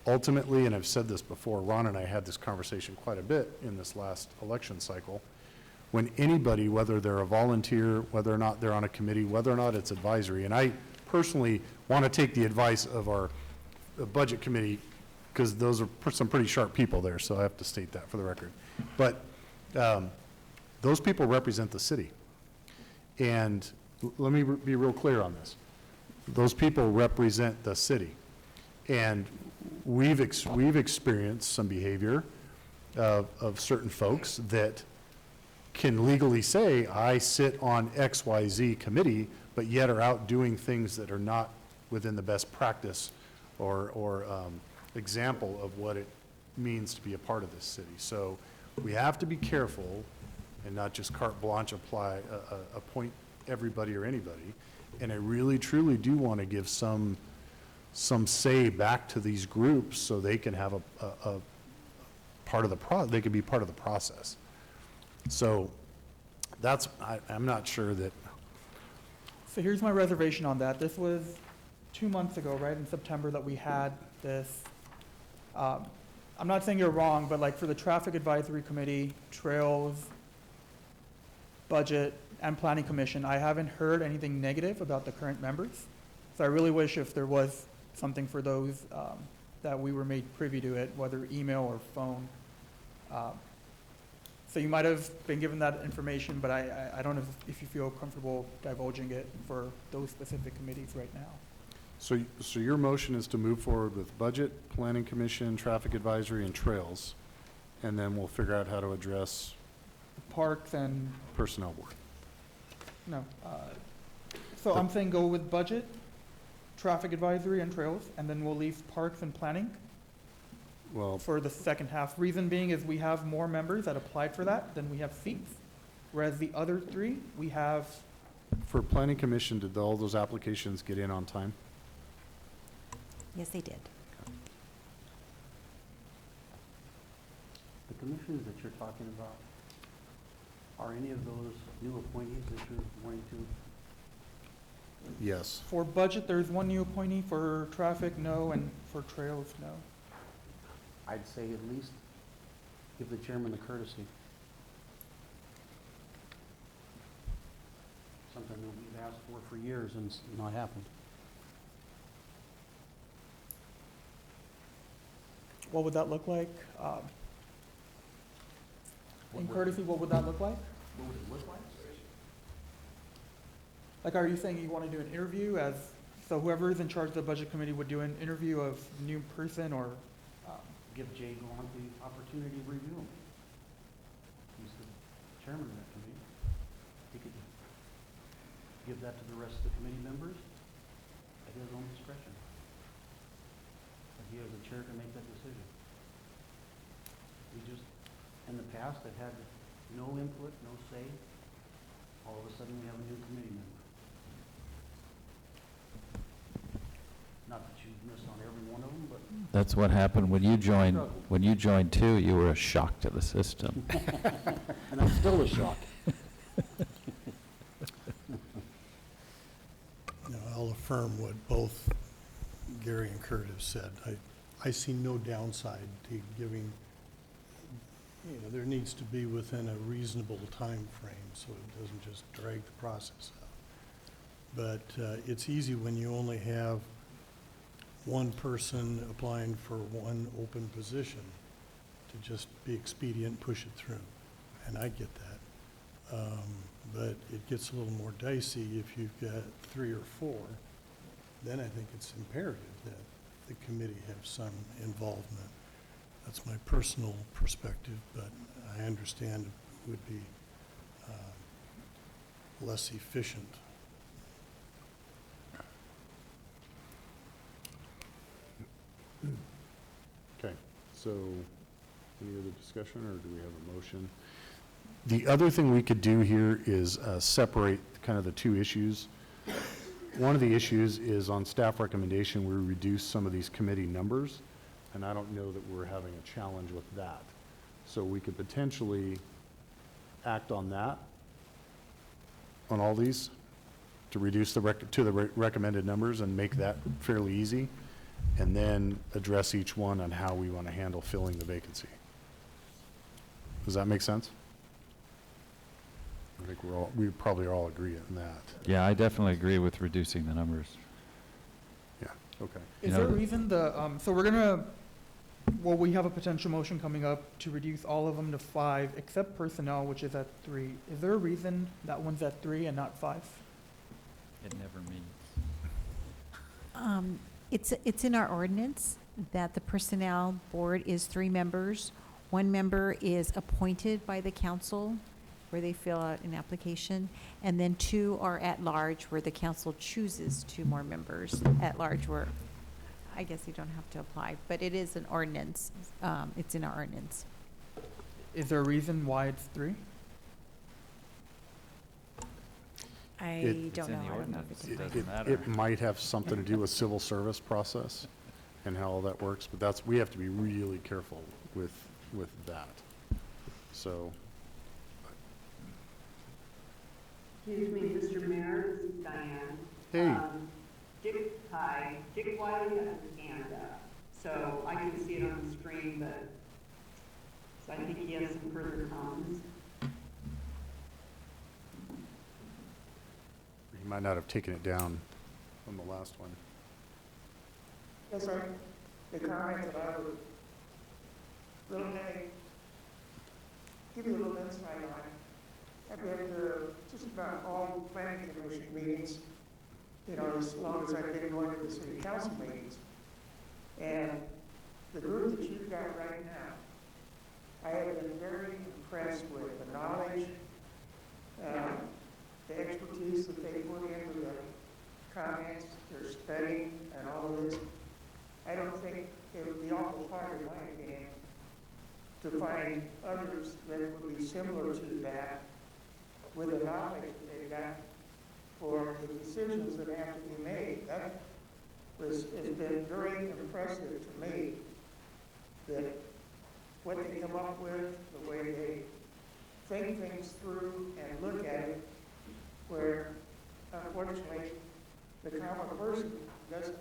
Ultimately, and I've said this before, Ron and I had this conversation quite a bit in this last election cycle, when anybody, whether they're a volunteer, whether or not they're on a committee, whether or not it's advisory, and I personally want to take the advice of our budget committee, because those are some pretty sharp people there, so I have to state that for the record. But those people represent the city. And let me be real clear on this. Those people represent the city. And we've experienced some behavior of certain folks that can legally say, I sit on XYZ committee, but yet are out doing things that are not within the best practice or example of what it means to be a part of this city. So we have to be careful and not just carte blanche appoint everybody or anybody. And I really, truly do want to give some say back to these groups so they can have a part of the they can be part of the process. So that's, I'm not sure that.
So here's my reservation on that. This was 2 months ago, right, in September, that we had this. I'm not saying you're wrong, but like for the Traffic Advisory Committee, Trails, Budget, and Planning Commission, I haven't heard anything negative about the current members. So I really wish if there was something for those that we were made privy to it, whether email or phone. So you might have been given that information, but I don't know if you feel comfortable divulging it for those specific committees right now.
So your motion is to move forward with Budget, Planning Commission, Traffic Advisory, and Trails, and then we'll figure out how to address
Parks and,
Personnel Board.
no. So I'm saying go with Budget, Traffic Advisory, and Trails, and then we'll leave Parks and Planning
Well,
for the second half. Reason being is we have more members that applied for that than we have seats, whereas the other three, we have.
for Planning Commission, did all those applications get in on time?
Yes, they did.
The commissions that you're talking about, are any of those new appointees that you're wanting to?
Yes.
For Budget, there's one new appointee. For Traffic, no, and for Trails, no.
I'd say at least give the chairman the courtesy. Something that we've asked for years and it's not happened.
What would that look like? In courtesy, what would that look like?
What would it look like?
Like, are you saying you want to do an interview as, so whoever is in charge of the Budget Committee would do an interview of new person, or?
Give Jay Gaunt the opportunity to review them. He's the chairman of that committee. He could give that to the rest of the committee members at his own discretion. But he has a chair to make that decision. We just, in the past, have had no input, no say. All of a sudden, we have a new committee member. Not that you've missed on every one of them, but.
That's what happened when you joined. When you joined too, you were a shock to the system.
And I'm still a shock.
No, I'll affirm what both Gary and Kurt have said. I see no downside to giving, there needs to be within a reasonable time frame so it doesn't just drag the process out. But it's easy when you only have one person applying for one open position to just be expedient, push it through. And I get that. But it gets a little more dicey if you've got 3 or 4. Then I think it's imperative that the committee have some involvement. That's my personal perspective, but I understand it would be less efficient.
Okay. So, any other discussion, or do we have a motion? The other thing we could do here is separate kind of the two issues. One of the issues is on staff recommendation, we reduce some of these committee numbers, and I don't know that we're having a challenge with that. So we could potentially act on that, on all these, to reduce the recommended numbers and make that fairly easy, and then address each one on how we want to handle filling the vacancy. Does that make sense? I think we probably all agree on that.
Yeah, I definitely agree with reducing the numbers.
Yeah, okay.
Is there a reason so we're gonna, well, we have a potential motion coming up to reduce all of them to 5, except personnel, which is at 3. Is there a reason that one's at 3 and not 5?
It never meets.
It's in our ordinance that the Personnel Board is 3 members. 1 member is appointed by the council, where they fill out an application, and then 2 are at large, where the council chooses 2 more members at large, where I guess you don't have to apply, but it is an ordinance. It's in our ordinance.
Is there a reason why it's 3?
I don't know. I don't know if
It
it's
doesn't matter.
It might have something to do with civil service process and how all that works, but we have to be really careful with that. So,
Excuse me, Mr. Mayor, this is Diane.
Hey.
Dick Wiley has his hand up, so I can see it on the screen, but, so I think he has some further comments.
he might not have taken it down from the last one.
Yes, sir. The comment that I would really give you a little insight on. I've been to just about all planning commission meetings, you know, as long as I've been going to the city council meetings. And the group that you've got right now, I have been very impressed with the knowledge, the expertise that they put into the comments, their study, and all of this. I don't think it would be awful hard, in my opinion, to find others that would be similar to that with the knowledge that they've got for the decisions that have to be made. That has been very impressive to me, that what they come up with, the way they think things through and look at it, where unfortunately the common person doesn't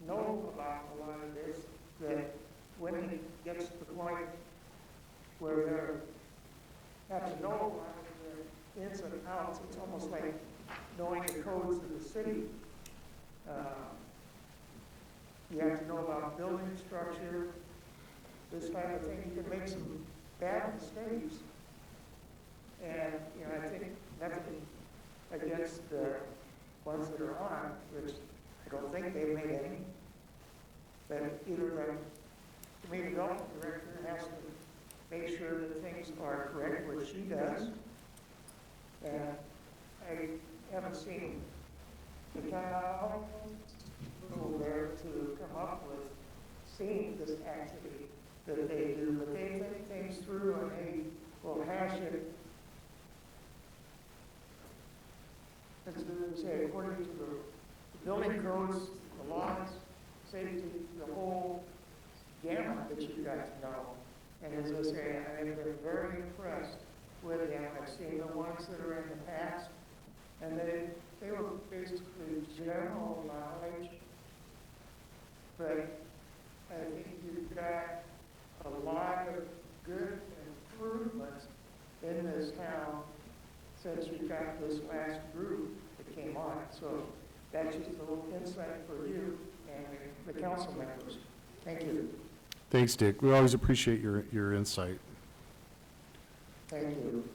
know about a lot of this, that when it gets to the point where they have to know a lot of the ins and outs, it's almost like knowing the codes of the city. You have to know about building structure, this type of thing. You can make some bad mistakes. And, you know, I think nothing against the ones that are on, which I don't think they've made any. But either the community development director has to make sure that things are correct, which she does. And I haven't seen the town people there to come up with seeing this activity that they do, but they think things through and they will hash it. As I say, according to the building codes, the laws, safety, the whole gamut that you've got to know. And as I say, I've been very impressed with them. I've seen the ones that are in the past, and they were basically general knowledge. But I think you've got a lot of good improvements in this town since we got this last group that came on. So that's just a little insight for you and the council members. Thank you.
Thanks, Dick. We always appreciate your insight.
Thank you.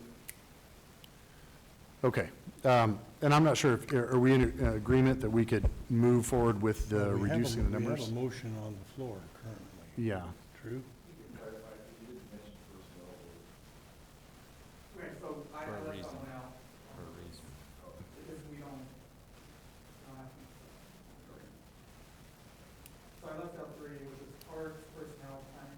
Okay. And I'm not sure, are we in agreement that we could move forward with reducing the numbers?
We have a motion on the floor currently.
Yeah.
True?
Okay, so I
For a
left
reason.
that one out.
For a reason.
Because we don't have to. So I left out 3, which is parks, personnel, planning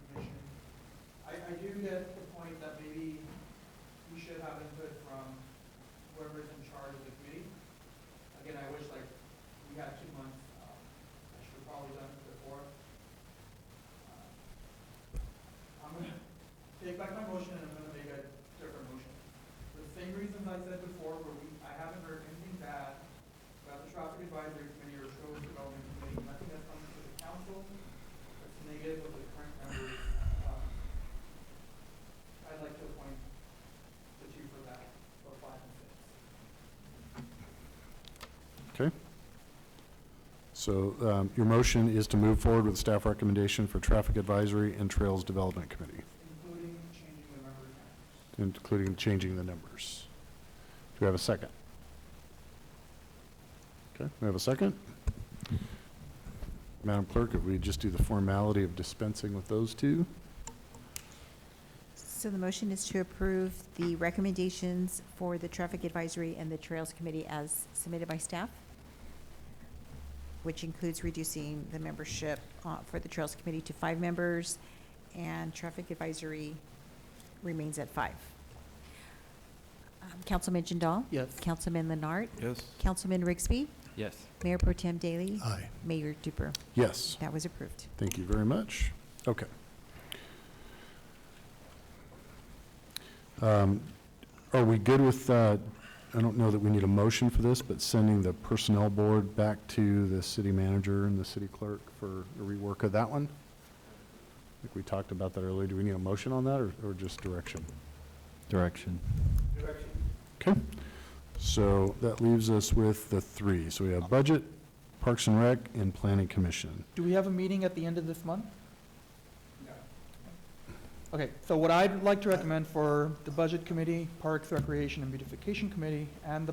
So your motion is to move forward with staff recommendation for Traffic Advisory and Trails Development Committee,
including changing the numbers.
Do we have a second? Okay, we have a second. Madam Clerk, if we just do the formality of dispensing with those two?
So the motion is to approve the recommendations for the Traffic Advisory and the Trails Committee as submitted by staff, which includes reducing the membership for the Trails Committee to 5 members, and Traffic Advisory remains at 5. Councilman Jindal?
Yes.
Councilman Leonard?
Yes.
Councilman Rigsby?
Yes.
Mayor Pro Tem Daly?
Aye.
Mayor Duper?
Yes.
That was approved.
Thank you very much. Okay. Are we good with, I don't know that we need a motion for this, but sending the personnel board back to the city manager and the city clerk for a rework of that one? I think we talked about that earlier. Do we need a motion on that or just direction?
Direction.
Okay. So that leaves us with the 3. So we have Budget, Parks and Rec, and Planning Commission.
Do we have a meeting at the end of this month? Okay, so what I'd like to recommend for the Budget Committee, Parks, Recreation, and Beautification Committee, and the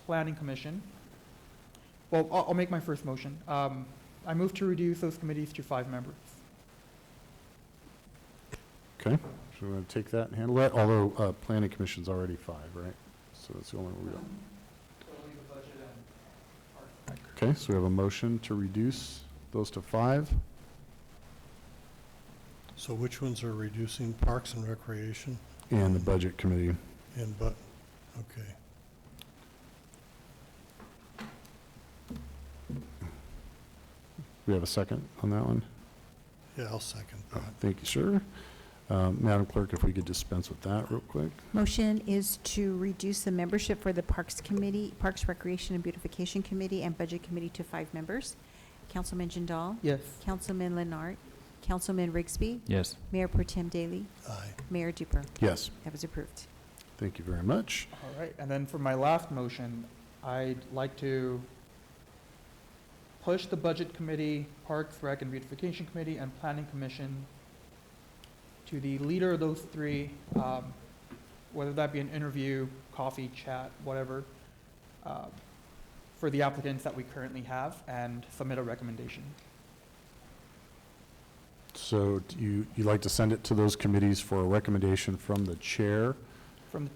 Planning Commission, well, I'll make my first motion. I move to reduce those committees to 5 members.
Okay, so we're going to take that and handle that, although Planning Commission's already 5, right? So that's the only one we got. Okay, so we have a motion to reduce those to 5.
So which ones are reducing? Parks and Recreation
And the Budget Committee.
and okay.
We have a second on that one?
Yeah, I'll second that.
Thank you, sir. Madam Clerk, if we could dispense with that real quick.
Motion is to reduce the membership for the Parks Committee, Parks, Recreation, and Beautification Committee, and Budget Committee to 5 members. Councilman Jindal?
Yes.
Councilman Leonard? Councilman Rigsby?
Yes.
Mayor Pro Tem Daly?
Aye.
Mayor Duper?
Yes,
That was approved.
thank you very much.
All right, and then for my last motion, I'd like to push the Budget Committee, Parks, Rec, and Beautification Committee, and Planning Commission to the leader of those 3, whether that be an interview, coffee, chat, whatever, for the applicants that we currently have, and submit a recommendation.
So you'd like to send it to those committees for a recommendation from the chair
From,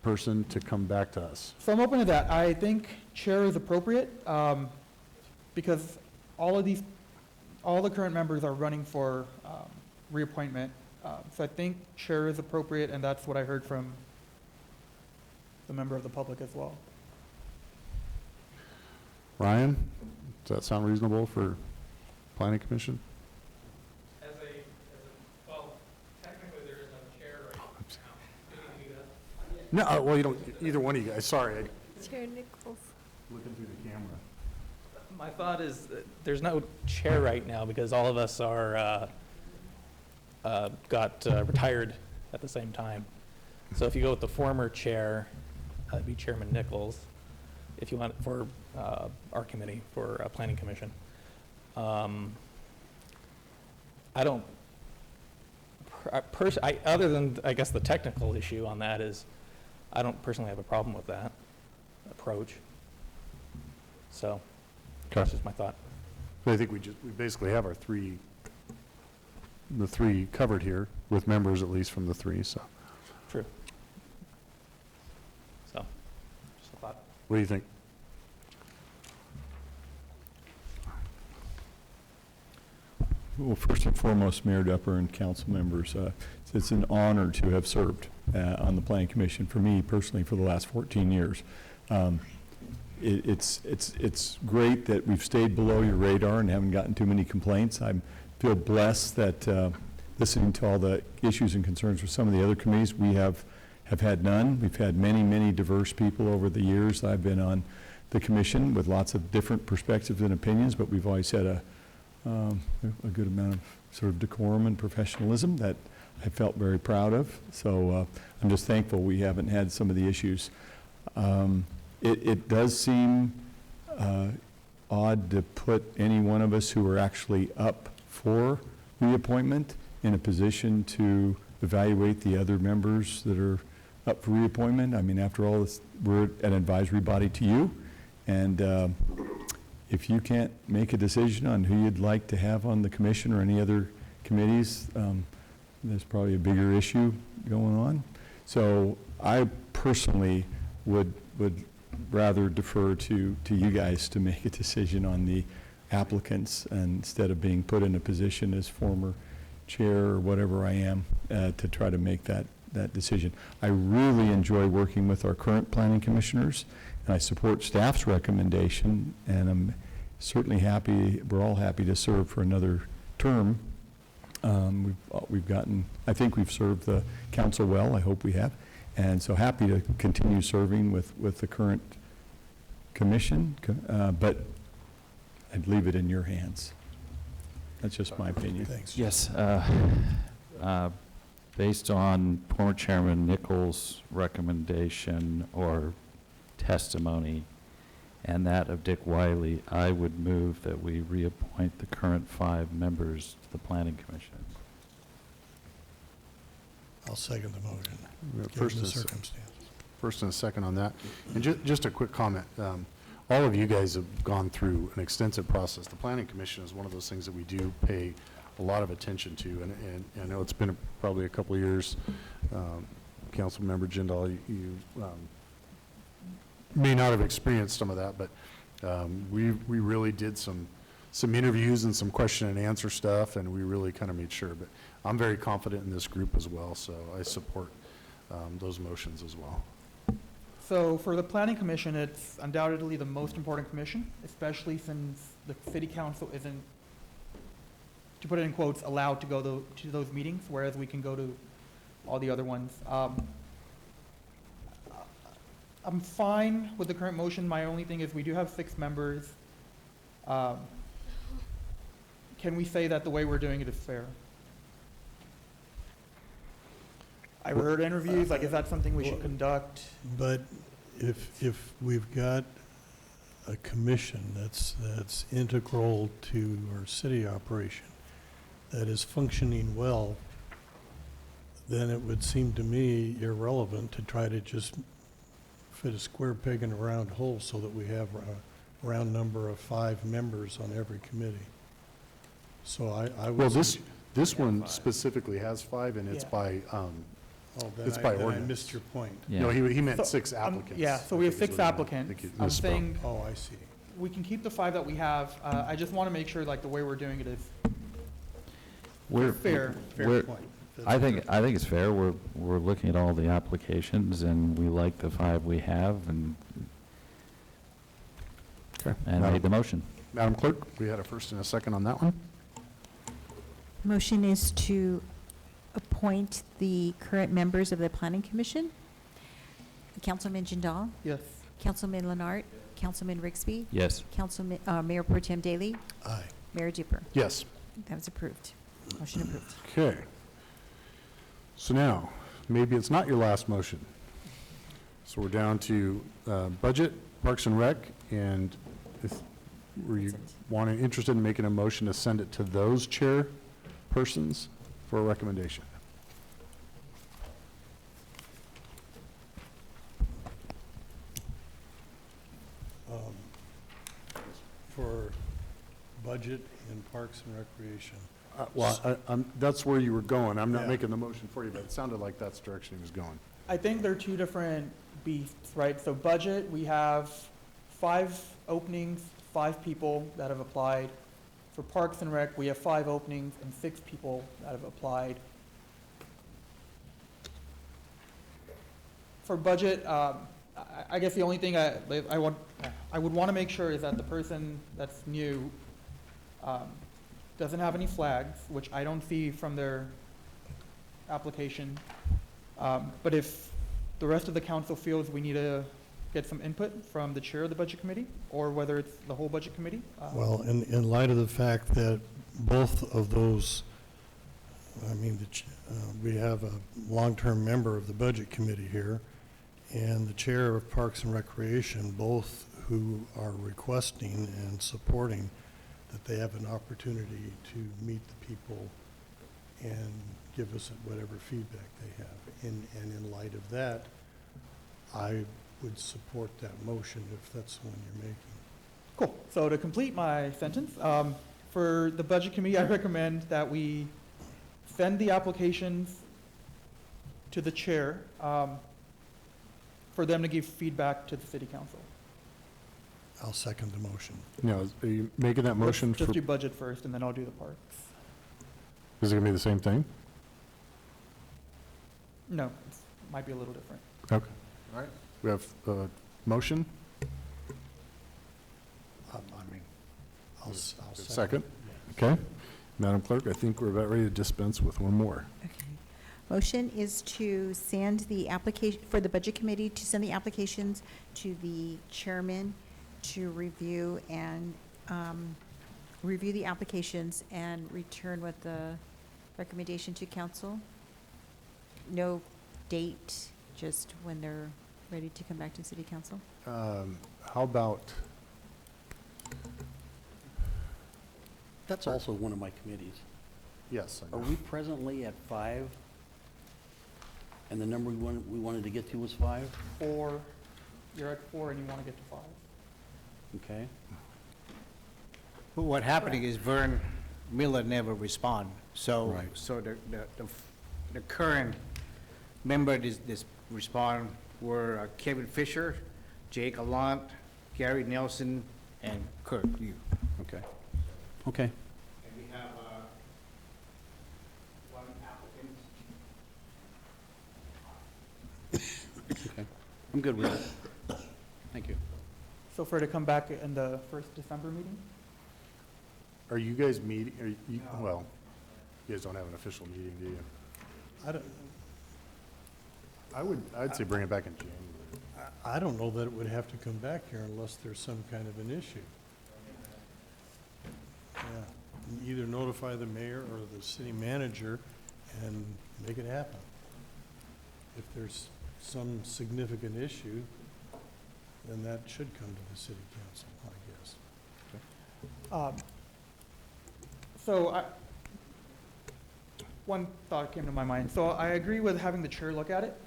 person to come back to us?
so I'm open to that. I think chair is appropriate, because all the current members are running for reappointment. So I think chair is appropriate, and that's what I heard from the member of the public as well.
Ryan, does that sound reasonable for Planning Commission?
Well, technically there is no chair right
No, well, you don't, either one of you guys, sorry.
Chair Nichols.
Looking through the camera.
My thought is that there's no chair right now because all of us are, got retired at the same time. So if you go with the former chair, that'd be Chairman Nichols, if you want for our committee, for Planning Commission. I don't, other than, I guess, the technical issue on that is, I don't personally have a problem with that approach. So, that's just my thought.
So I think we basically have our 3, the 3 covered here, with members at least from the 3, so.
True. So, just a thought.
What do you think?
Well, first and foremost, Mayor Dupper and council members, it's an honor to have served on the Planning Commission for me personally for the last 14 years. It's great that we've stayed below your radar and haven't gotten too many complaints. I feel blessed that listening to all the issues and concerns with some of the other committees, we have had none. We've had many, many diverse people over the years I've been on the commission with lots of different perspectives and opinions, but we've always had a good amount of sort of decorum and professionalism that I felt very proud of. So I'm just thankful we haven't had some of the issues. It does seem odd to put any one of us who are actually up for reappointment in a position to evaluate the other members that are up for reappointment. I mean, after all, we're an advisory body to you, and if you can't make a decision on who you'd like to have on the commission or any other committees, there's probably a bigger issue going on. So I personally would rather defer to you guys to make a decision on the applicants instead of being put in a position as former chair or whatever I am to try to make that decision. I really enjoy working with our current planning commissioners, and I support staff's recommendation, and I'm certainly happy, we're all happy to serve for another term. We've gotten, I think we've served the council well, I hope we have, and so happy to continue serving with the current commission, but I'd leave it in your hands. That's just my opinion.
Thanks.
Yes. Based on former Chairman Nichols' recommendation or testimony and that of Dick Wiley, I would move that we reappoint the current 5 members to the Planning Commission.
I'll second the motion,
First
given the
and
circumstances.
First and a second on that. And just a quick comment. All of you guys have gone through an extensive process. The Planning Commission is one of those things that we do pay a lot of attention to, and I know it's been probably a couple of years. Councilmember Jindal, you may not have experienced some of that, but we really did some interviews and some question and answer stuff, and we really kind of made sure. But I'm very confident in this group as well, so I support those motions as well.
So for the Planning Commission, it's undoubtedly the most important commission, especially since the city council isn't, to put it in quotes, allowed to go to those meetings, whereas we can go to all the other ones. I'm fine with the current motion. My only thing is we do have 6 members. Can we say that the way we're doing it is fair? I heard interviews, like, is that something we should conduct?
But if we've got a commission that's integral to our city operation, that is functioning well, then it would seem to me irrelevant to try to just fit a square peg in a round hole so that we have a round number of 5 members on every committee. So I would.
Well, this one specifically has 5, and it's by it's by
then I
ordinance.
missed your point.
Yeah.
No, he meant
So,
6 applicants.
Yeah, so we have
I think
6
is what he meant. I
applicants.
think you
I'm
misspoke.
saying
Oh, I see.
we can keep the 5 that we have. I just want to make sure, like, the way we're doing it is
We're
fair.
Fair point. That's
I
fair.
think it's fair. We're looking at all the applications, and we like the 5 we have, and made the motion.
Madam Clerk, we had a first and a second on that one.
Motion is to appoint the current members of the Planning Commission. Councilman Jindal,
Yes.
Councilman Leonard, Councilman Rigsby,
Yes.
Councilman, Mayor Pro Tem Daly,
Aye.
Mayor Duper.
Yes.
That was approved. Motion approved.
Okay. So now, maybe it's not your last motion. So we're down to budget, Parks and Rec, and if were you interested in making a motion to send it to those chairpersons for a recommendation?
For budget and Parks and Recreation.
That's where you were going. I'm not
Yeah.
making the motion for you, but it sounded like that's the direction he was going.
I think they're 2 different beasts, right? So budget, we have 5 openings, 5 people that have applied. For Parks and Rec, we have 5 openings and 6 people that have applied. For budget, I guess the only thing I would want to make sure is that the person that's new doesn't have any flags, which I don't see from their application. But if the rest of the council feels we need to get some input from the chair of the budget committee, or whether it's the whole budget committee.
Well, in light of the fact that both of those, I mean, we have a long-term member of the budget committee here, and the chair of Parks and Recreation, both who are requesting and supporting, that they have an opportunity to meet the people and give us whatever feedback they have. And in light of that, I would support that motion if that's the one you're making.
Cool. So to complete my sentence, for the Budget Committee, I recommend that we send the applications to the chair for them to give feedback to the City Council.
I'll second the motion.
Now, are you making that motion
Let's
for,
just do budget first, and then I'll do the parks.
is it gonna be the same thing?
No, it might be a little different.
Okay. All right. We have a motion?
I'll
Second? Okay. Madam Clerk, I think we're about ready to dispense with one more.
Okay. Motion is to send the application, for the Budget Committee, to send the applications to the chairman to review and, review the applications and return with the recommendation to council. No date, just when they're ready to come back to City Council.
How about,
That's also one of my committees.
yes, I
Are
know.
we presently at 5? And the number we wanted to get to was 5?
4, you're at 4 and you want to get to 5.
Okay.
But what happening is Vern Miller never respond. So,
Right.
so the current member this respond were Kevin Fisher, Jake Alant, Gary Nelson, and Kirk Yu.
Okay. Okay.
And we have one applicant.
Okay. I'm good with it. Thank you.
So for it to come back in the first December meeting?
Are you guys meeting, are you, well, you guys don't have an official meeting, do you?
I don't,
I'd say bring it back in January.
I don't know that it would have to come back here unless there's some kind of an issue. Yeah, either notify the mayor or the city manager and make it happen. If there's some significant issue, then that should come to the city council, I guess.
So one thought came to my mind. So I agree with having the chair look at it,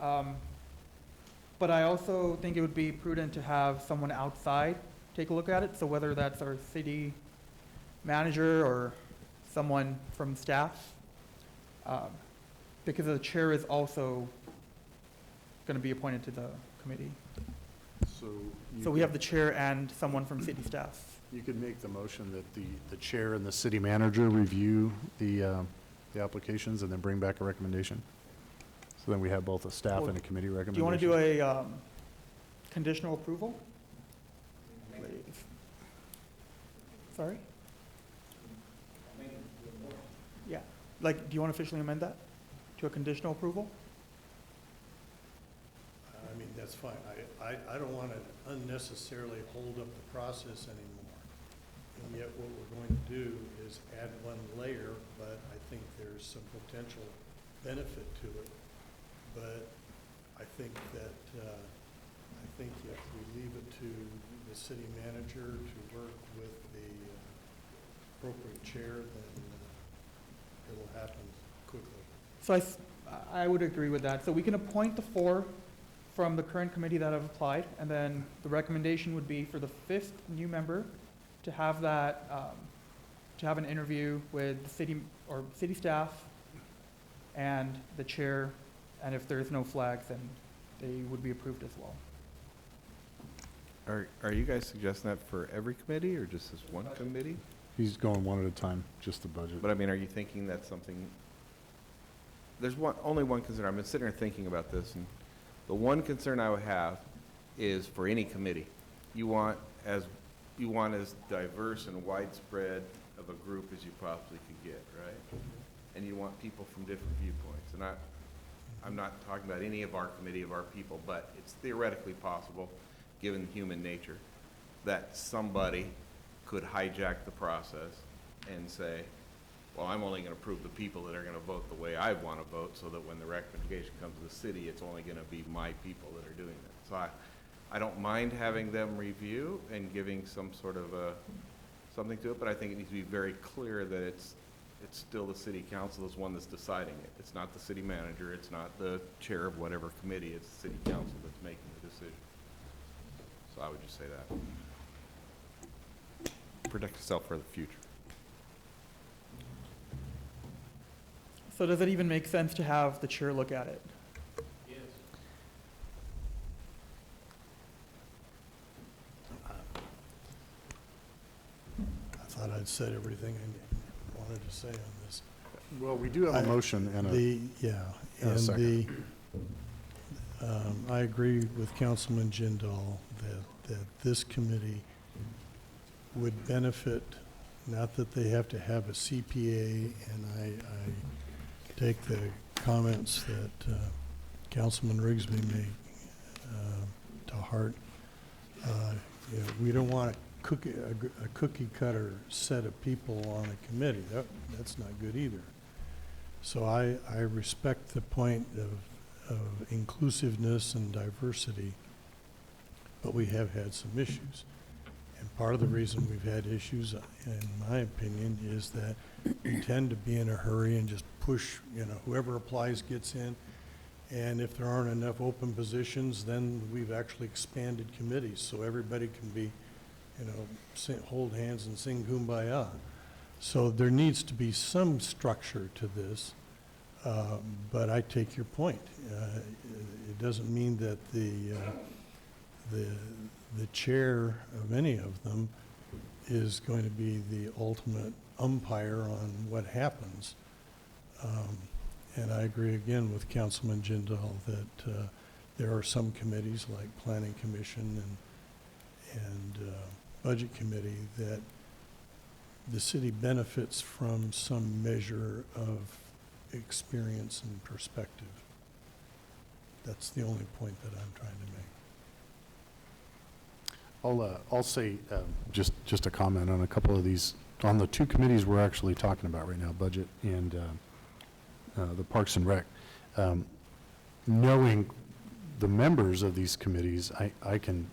but I also think it would be prudent to have someone outside take a look at it. So whether that's our city manager or someone from staff, because the chair is also going to be appointed to the committee. So we have the chair and someone from city staff.
You could make the motion that the chair and the city manager review the applications and then bring back a recommendation. So then we have both a staff and a committee recommendation.
Do you want to do a conditional approval? Sorry? Yeah, like, do you want to officially amend that to a conditional approval?
I mean, that's fine. I don't want to unnecessarily hold up the process anymore. And yet what we're going to do is add one layer, but I think there's some potential benefit to it. But I think that, if we leave it to the city manager to work with the appropriate chair, then it'll happen quickly.
So I would agree with that. So we can appoint the 4 from the current committee that have applied, and then the recommendation would be for the 5th new member to have that, to have an interview with the city staff and the chair, and if there's no flags, then they would be approved as well.
Are you guys suggesting that for every committee or just this one committee?
He's going one at a time, just the budget.
But I mean, are you thinking that's something, there's only one concern. I've been sitting here thinking about this, and the one concern I would have is for any committee, you want as diverse and widespread of a group as you possibly could get, right? And you want people from different viewpoints. And I'm not talking about any of our committee, of our people, but it's theoretically possible, given human nature, that somebody could hijack the process and say, well, I'm only going to approve the people that are going to vote the way I want to vote, so that when the recommendation comes to the city, it's only going to be my people that are doing that. So I don't mind having them review and giving some sort of something to it, but I think it needs to be very clear that it's still the city council is one that's deciding it. It's not the city manager, it's not the chair of whatever committee, it's the city council that's making the decision. So I would just say that. Protect yourself for the future.
So does it even make sense to have the chair look at it?
I thought I'd said everything I wanted to say on this.
Well, we do have a motion and
Yeah,
and a second.
I agree with Councilman Jindal that this committee would benefit, not that they have to have a CPA, and I take the comments that Councilman Rigsby made to heart. We don't want a cookie cutter set of people on a committee. That's not good either. So I respect the point of inclusiveness and diversity, but we have had some issues. And part of the reason we've had issues, in my opinion, is that we tend to be in a hurry and just push, whoever applies gets in. And if there aren't enough open positions, then we've actually expanded committees so everybody can be, hold hands and sing Kumbaya. So there needs to be some structure to this, but I take your point. It doesn't mean that the chair of any of them is going to be the ultimate umpire on what happens. And I agree again with Councilman Jindal that there are some committees like Planning Commission and Budget Committee that the city benefits from some measure of experience and perspective. That's the only point that I'm trying to make.
I'll say just a comment on a couple of these, on the two committees we're actually talking about right now, Budget and the Parks and Rec. Knowing the members of these committees, I can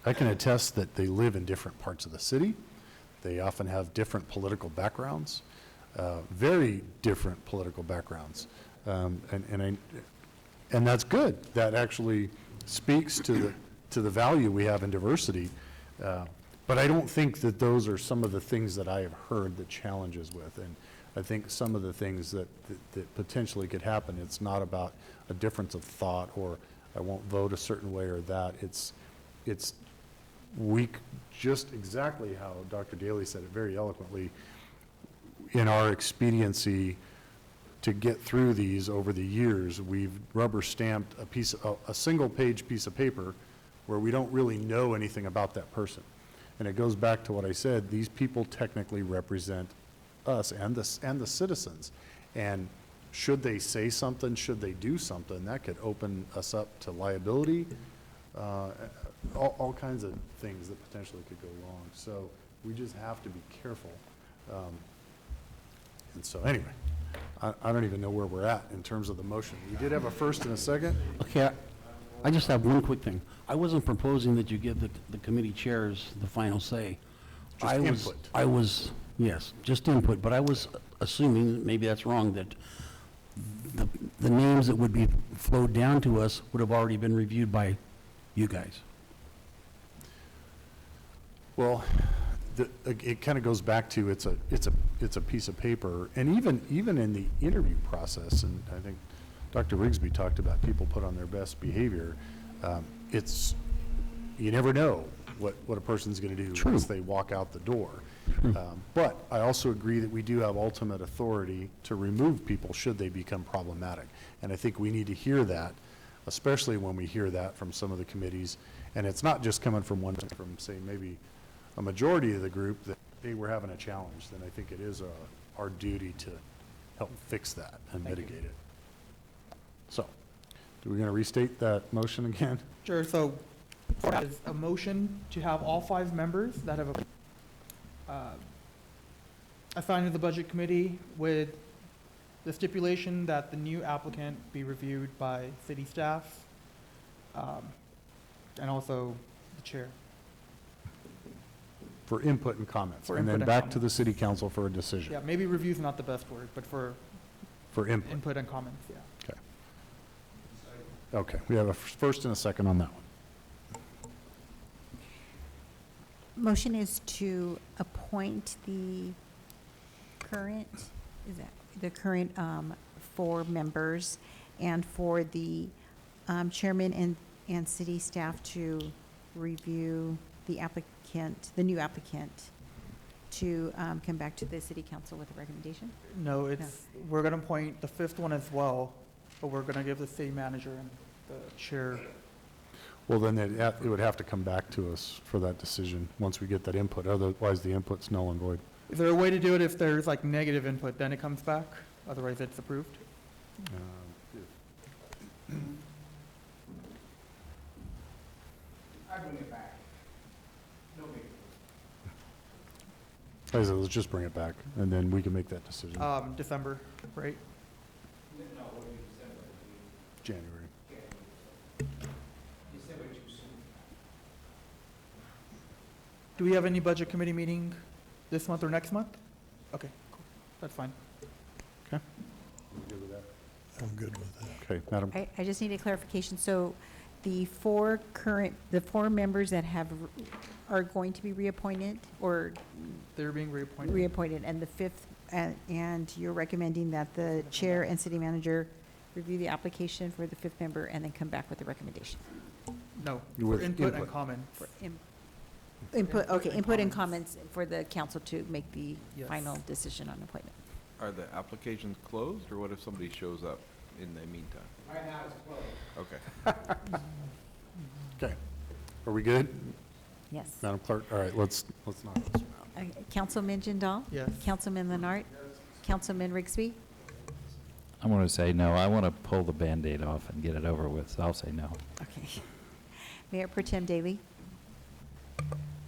attest that they live in different parts of the city. They often have different political backgrounds, very different political backgrounds, and that's good. That actually speaks to the value we have in diversity. But I don't think that those are some of the things that I have heard the challenges with. And I think some of the things that potentially could happen, it's not about a difference of thought or I won't vote a certain way or that. It's just exactly how Dr. Daly said it very eloquently, in our expediency to get through these over the years, we've rubber stamped a single page piece of paper where we don't really know anything about that person. And it goes back to what I said, these people technically represent us and the citizens. And should they say something, should they do something, that could open us up to liability, all kinds of things that potentially could go wrong. So we just have to be careful. And so anyway, I don't even know where we're at in terms of the motion. We did have a first and a second.
Okay, I just have one quick thing. I wasn't proposing that you give the committee chairs the final say.
Just input.
Yes, just input, but I was assuming, maybe that's wrong, that the names that would be flowed down to us would have already been reviewed by you guys.
Well, it kind of goes back to it's a piece of paper, and even in the interview process, and I think Dr. Rigsby talked about people put on their best behavior. You never know what a person's going to do once they walk out the door. But I also agree that we do have ultimate authority to remove people should they become problematic, and I think we need to hear that, especially when we hear that from some of the committees, and it's not just coming from say maybe a majority of the group that they were having a challenge. Then I think it is our duty to help fix that and mitigate it. So, do we going to restate that motion again?
Sure, so is a motion to have all 5 members that have assigned to the Budget Committee with the stipulation that the new applicant be reviewed by city staff, and also the chair.
For input and comments.
For
And then
input and
back to
comments.
the city council for a decision.
Yeah, maybe review is not the best word, but for
For input.
input and comments, yeah.
Okay, we have a first and a second on that one.
Motion is to appoint the current, is that, the current 4 members, and for the chairman and city staff to review the applicant, the new applicant, to come back to the city council with a recommendation?
No, we're gonna appoint the 5th one as well, but we're gonna give the city manager and the chair.
Well, then it would have to come back to us for that decision, once we get that input. Otherwise, the input's null and void.
Is there a way to do it if there's like negative input, then it comes back? Otherwise, it's approved?
I bring it back. No big
Like I said, let's just bring it back, and then we can make that decision.
December, right?
No, what do you December?
January.
December too soon.
Do we have any budget committee meeting this month or next month? Okay, cool, that's fine.
Okay. You good with that?
I'm good with that.
Okay, Madam.
I just need a clarification. So the 4 members that are going to be reappointed, or
They're being reappointed.
reappointed, and the 5th, and you're recommending that the chair and city manager review the application for the 5th member and then come back with a recommendation?
No,
With
for input and
input.
comments.
For input, okay, input and comments for the council to make the
Yes.
final decision on appointment.
Are the applications closed, or what if somebody shows up in the meantime?
Right now it's closed.
Okay.
Okay. Are we good?
Yes.
Madam Clerk, all right, let's knock this one out.
Councilman Jindal?
Yes.
Councilman Leonard? Councilman Rigsby?
I want to say no. I want to pull the Band-Aid off and get it over with, so I'll say no.
Okay. Mayor Pro Tem Daly?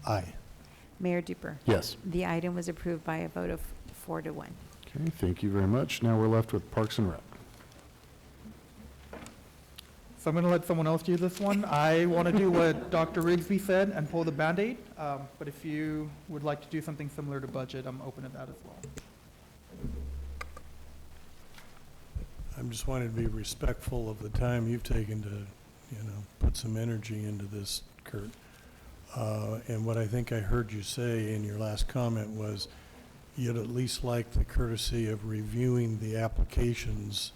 Aye.
Mayor Duper?
Yes.
The item was approved by a vote of 4 to 1.
Okay, thank you very much. Now we're left with Parks and Rec.
So I'm gonna let someone else do this one. I wanna do what Dr. Rigsby said and pull the Band-Aid, but if you would like to do something similar to budget, I'm open to that as well.
I'm just wanting to be respectful of the time you've taken to, put some energy into this, Kurt. And what I think I heard you say in your last comment was you'd at least like the courtesy of reviewing the applications,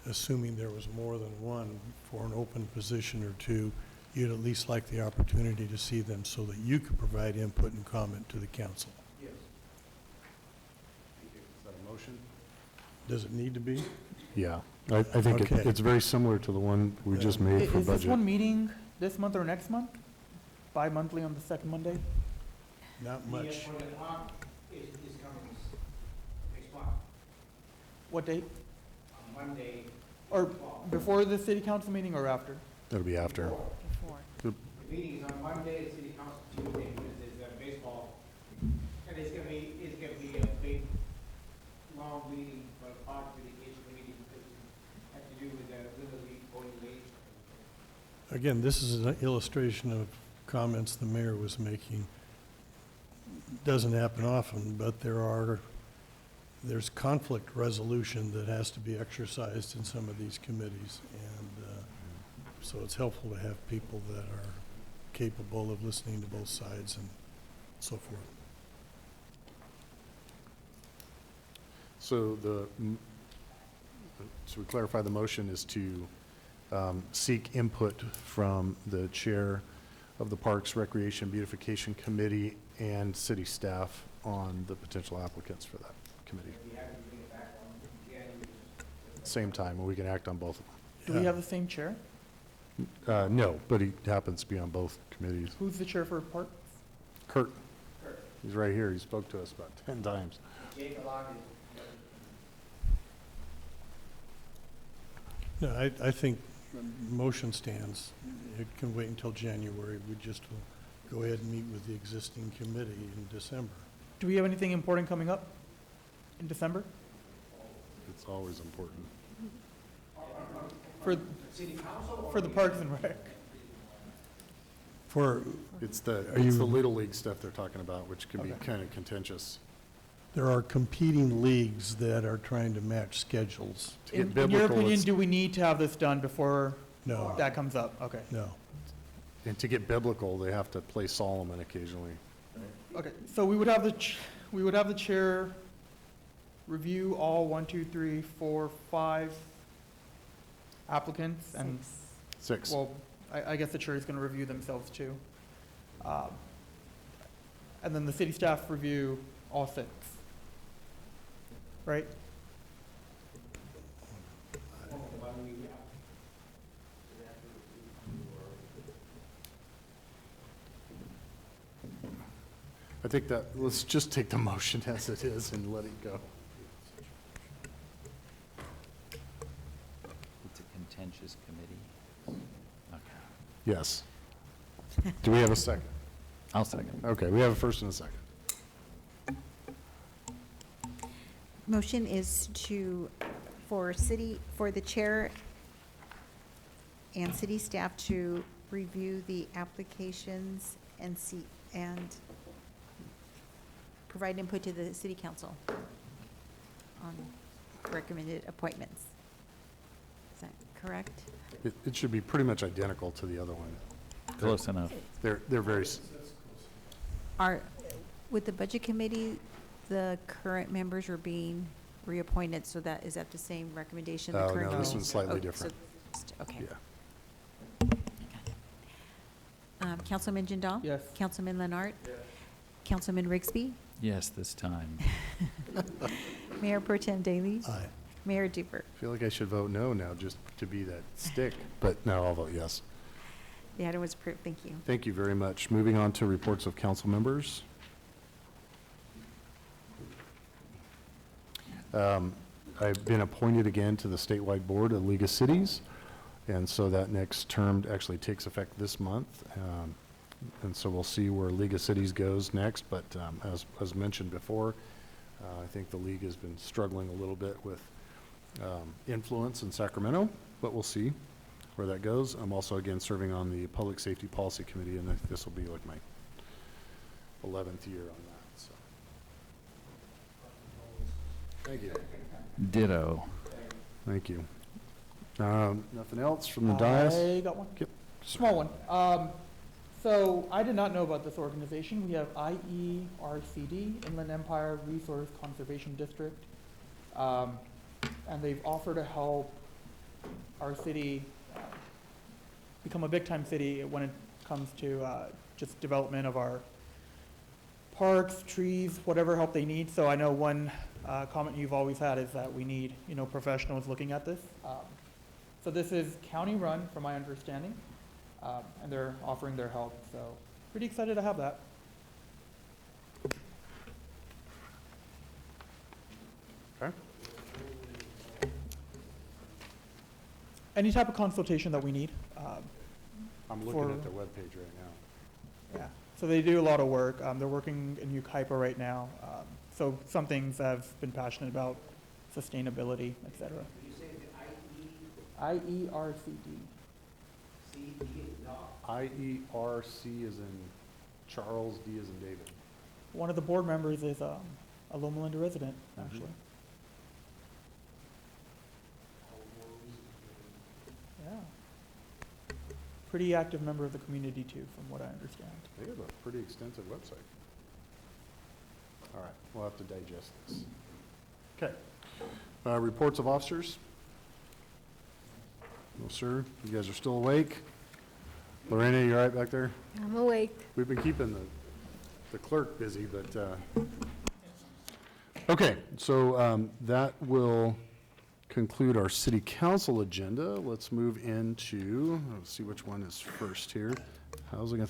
assuming there was more than one for an open position or 2, you'd at least like the opportunity to see them so that you could provide input and comment to the council.
Yes.
Is that a motion?
Does it need to be?
Yeah, I think
Okay.
it's very similar to the one we just made for
Is this one
budget.
meeting this month or next month? Bi-monthly on the second Monday?
Not much.
For the park is coming next month,
What date?
on Monday.
Or before the city council meeting or after?
That'll be after.
Before.
The meeting is on Monday, the city council Tuesday, Wednesday is baseball. And it's gonna be a big, long meeting for the park dedication meeting, because it has to do with the Little League going late.
Again, this is an illustration of comments the mayor was making. Doesn't happen often, but there's conflict resolution that has to be exercised in some of these committees. And so it's helpful to have people that are capable of listening to both sides and so forth.
So so we clarify, the motion is to seek input from the chair of the Parks, Recreation, Beautification Committee and city staff on the potential applicants for that committee.
We have to bring it back on January.
Same time, and we can act on both of
Do we have the same chair?
them. No, but he happens to be on both committees.
Who's the chair for parks?
Kurt, he's right here. He spoke to us about 10 times.
Jake Alon is.
No, I think motion stands. It can wait until January. We just will go ahead and meet with the existing committee in December.
Do we have anything important coming up in December?
It's always important.
For the Parks and Rec.
It's the
you-
Little League stuff they're talking about, which can be
Okay.
kind of contentious.
There are competing leagues that are trying to match schedules.
To get
In your
biblical,
opinion,
it's-
do we need to have this done before
No,
that comes up? Okay.
no.
and to get biblical, they have to play Solomon occasionally.
Okay, so we would have we would have the chair review all 1, 2, 3, 4, 5 applicants and,
6.
well, I guess the chair is going to review themselves too. And then the city staff review all 6. Right?
I think that, let's just take the motion as it is and let it go.
It's a contentious committee. Okay.
Yes. Do we have a second?
I'll second.
Okay, we have a first and a second.
Motion is for the chair and city staff to review the applications and provide input to the city council on recommended appointments. Is that correct?
It should be pretty much identical to the other one.
Close enough.
They're very,
With the budget committee, the current members are being reappointed, so is that the same recommendation? The
Oh,
current
no, this
members-
one's slightly
oh,
different.
Okay.
yeah.
Councilman Jindal?
Yes.
Councilman Leonard? Councilman Rigsby?
Yes, this time.
Mayor Pro Tem Daly?
Aye.
Mayor Duper?
I feel like I should vote no now just to be that stick, but no, I'll vote yes.
The item was approved. Thank you.
Thank you very much. Moving on to reports of council members. I've been appointed again to the statewide board of League of Cities, and so that next term actually takes effect this month. And so we'll see where League of Cities goes next, but as mentioned before, I think the league has been struggling a little bit with influence in Sacramento, but we'll see where that goes. I'm also, again, serving on the Public Safety Policy Committee, and this will be like my 11th year on that, so. Thank you.
Ditto.
Thank you. Nothing else from the dais?
I got one.
Yep.
Small one. So I did not know about this organization. We have IERCD, Inland Empire Resource Conservation District. And they've offered to help our city become a big-time city when it comes to just development of our parks, trees, whatever help they need. So I know one comment you've always had is that we need, professionals looking at this. So this is county-run, from my understanding, and they're offering their help. So pretty excited to have that.
Okay.
Any type of consultation that we need.
I'm looking
for-
at their webpage right now.
Yeah, so they do a lot of work. They're working in Ukaipa right now. So some things I've been passionate about, sustainability, et cetera. IERCD.
IERC is in Charles, D is in David.
One of the board members is a Loma Linda resident, actually. Yeah. Pretty active member of the community too, from what I understand.
They have a pretty extensive website. All right, we'll have to digest this. Okay. Reports of officers? No, sir. You guys are still awake? Lorena, you all right back there?
I'm awake.
We've been keeping the clerk busy, but, okay, so that will conclude our city council agenda. Let's move into, let's see which one is first here. Housing,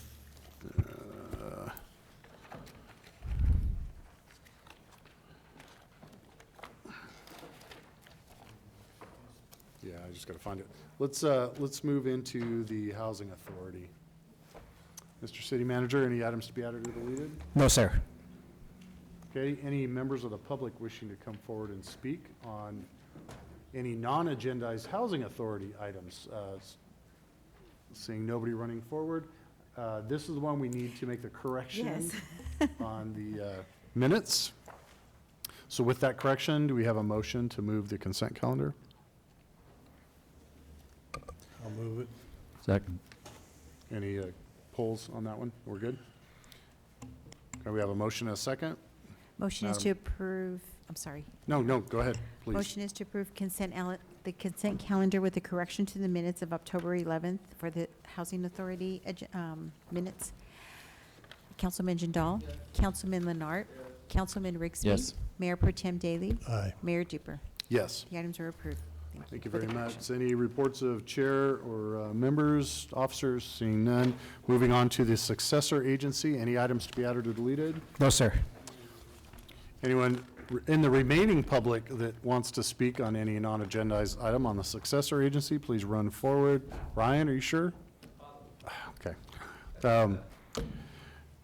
yeah, I just gotta find it. Let's move into the housing authority. Mr. City Manager, any items to be added or deleted?
No, sir.
Okay, any members of the public wishing to come forward and speak on any non-agendized housing authority items. Seeing nobody running forward, this is the one we need to make the correction
Yes.
on the minutes. So with that correction, do we have a motion to move the consent calendar?
I'll move it.
Second.
Any polls on that one? We're good? Okay, we have a motion and a second.
Motion is to approve, I'm sorry.
No, go ahead, please.
Motion is to approve the consent calendar with the correction to the minutes of October 11th for the Housing Authority minutes. Councilman Jindal? Councilman Leonard? Councilman Rigsby?
Yes.
Mayor Pro Tem Daly?
Aye.
Mayor Duper?
Yes.
The items are approved.
Thank you
for the
very
correction.
much. Any reports of chair or members, officers? Seeing none. Moving on to the successor agency. Any items to be added or deleted?
No, sir.
Anyone in the remaining public that wants to speak on any non-agendized item on the successor agency, please run forward. Ryan, are you sure? Okay.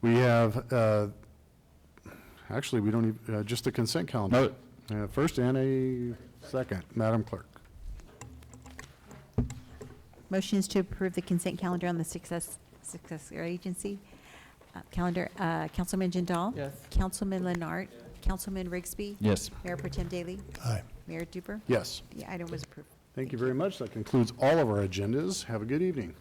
We have, actually, we don't even, just the consent calendar. First and a second. Madam Clerk.
Motion is to approve the consent calendar on the successor agency calendar. Councilman Jindal?
Yes.
Councilman Leonard? Councilman Rigsby?
Yes.
Mayor Pro Tem Daly?
Aye.
Mayor Duper?
Yes.
The item was approved.
Thank you very much. That concludes all of our agendas. Have a good evening.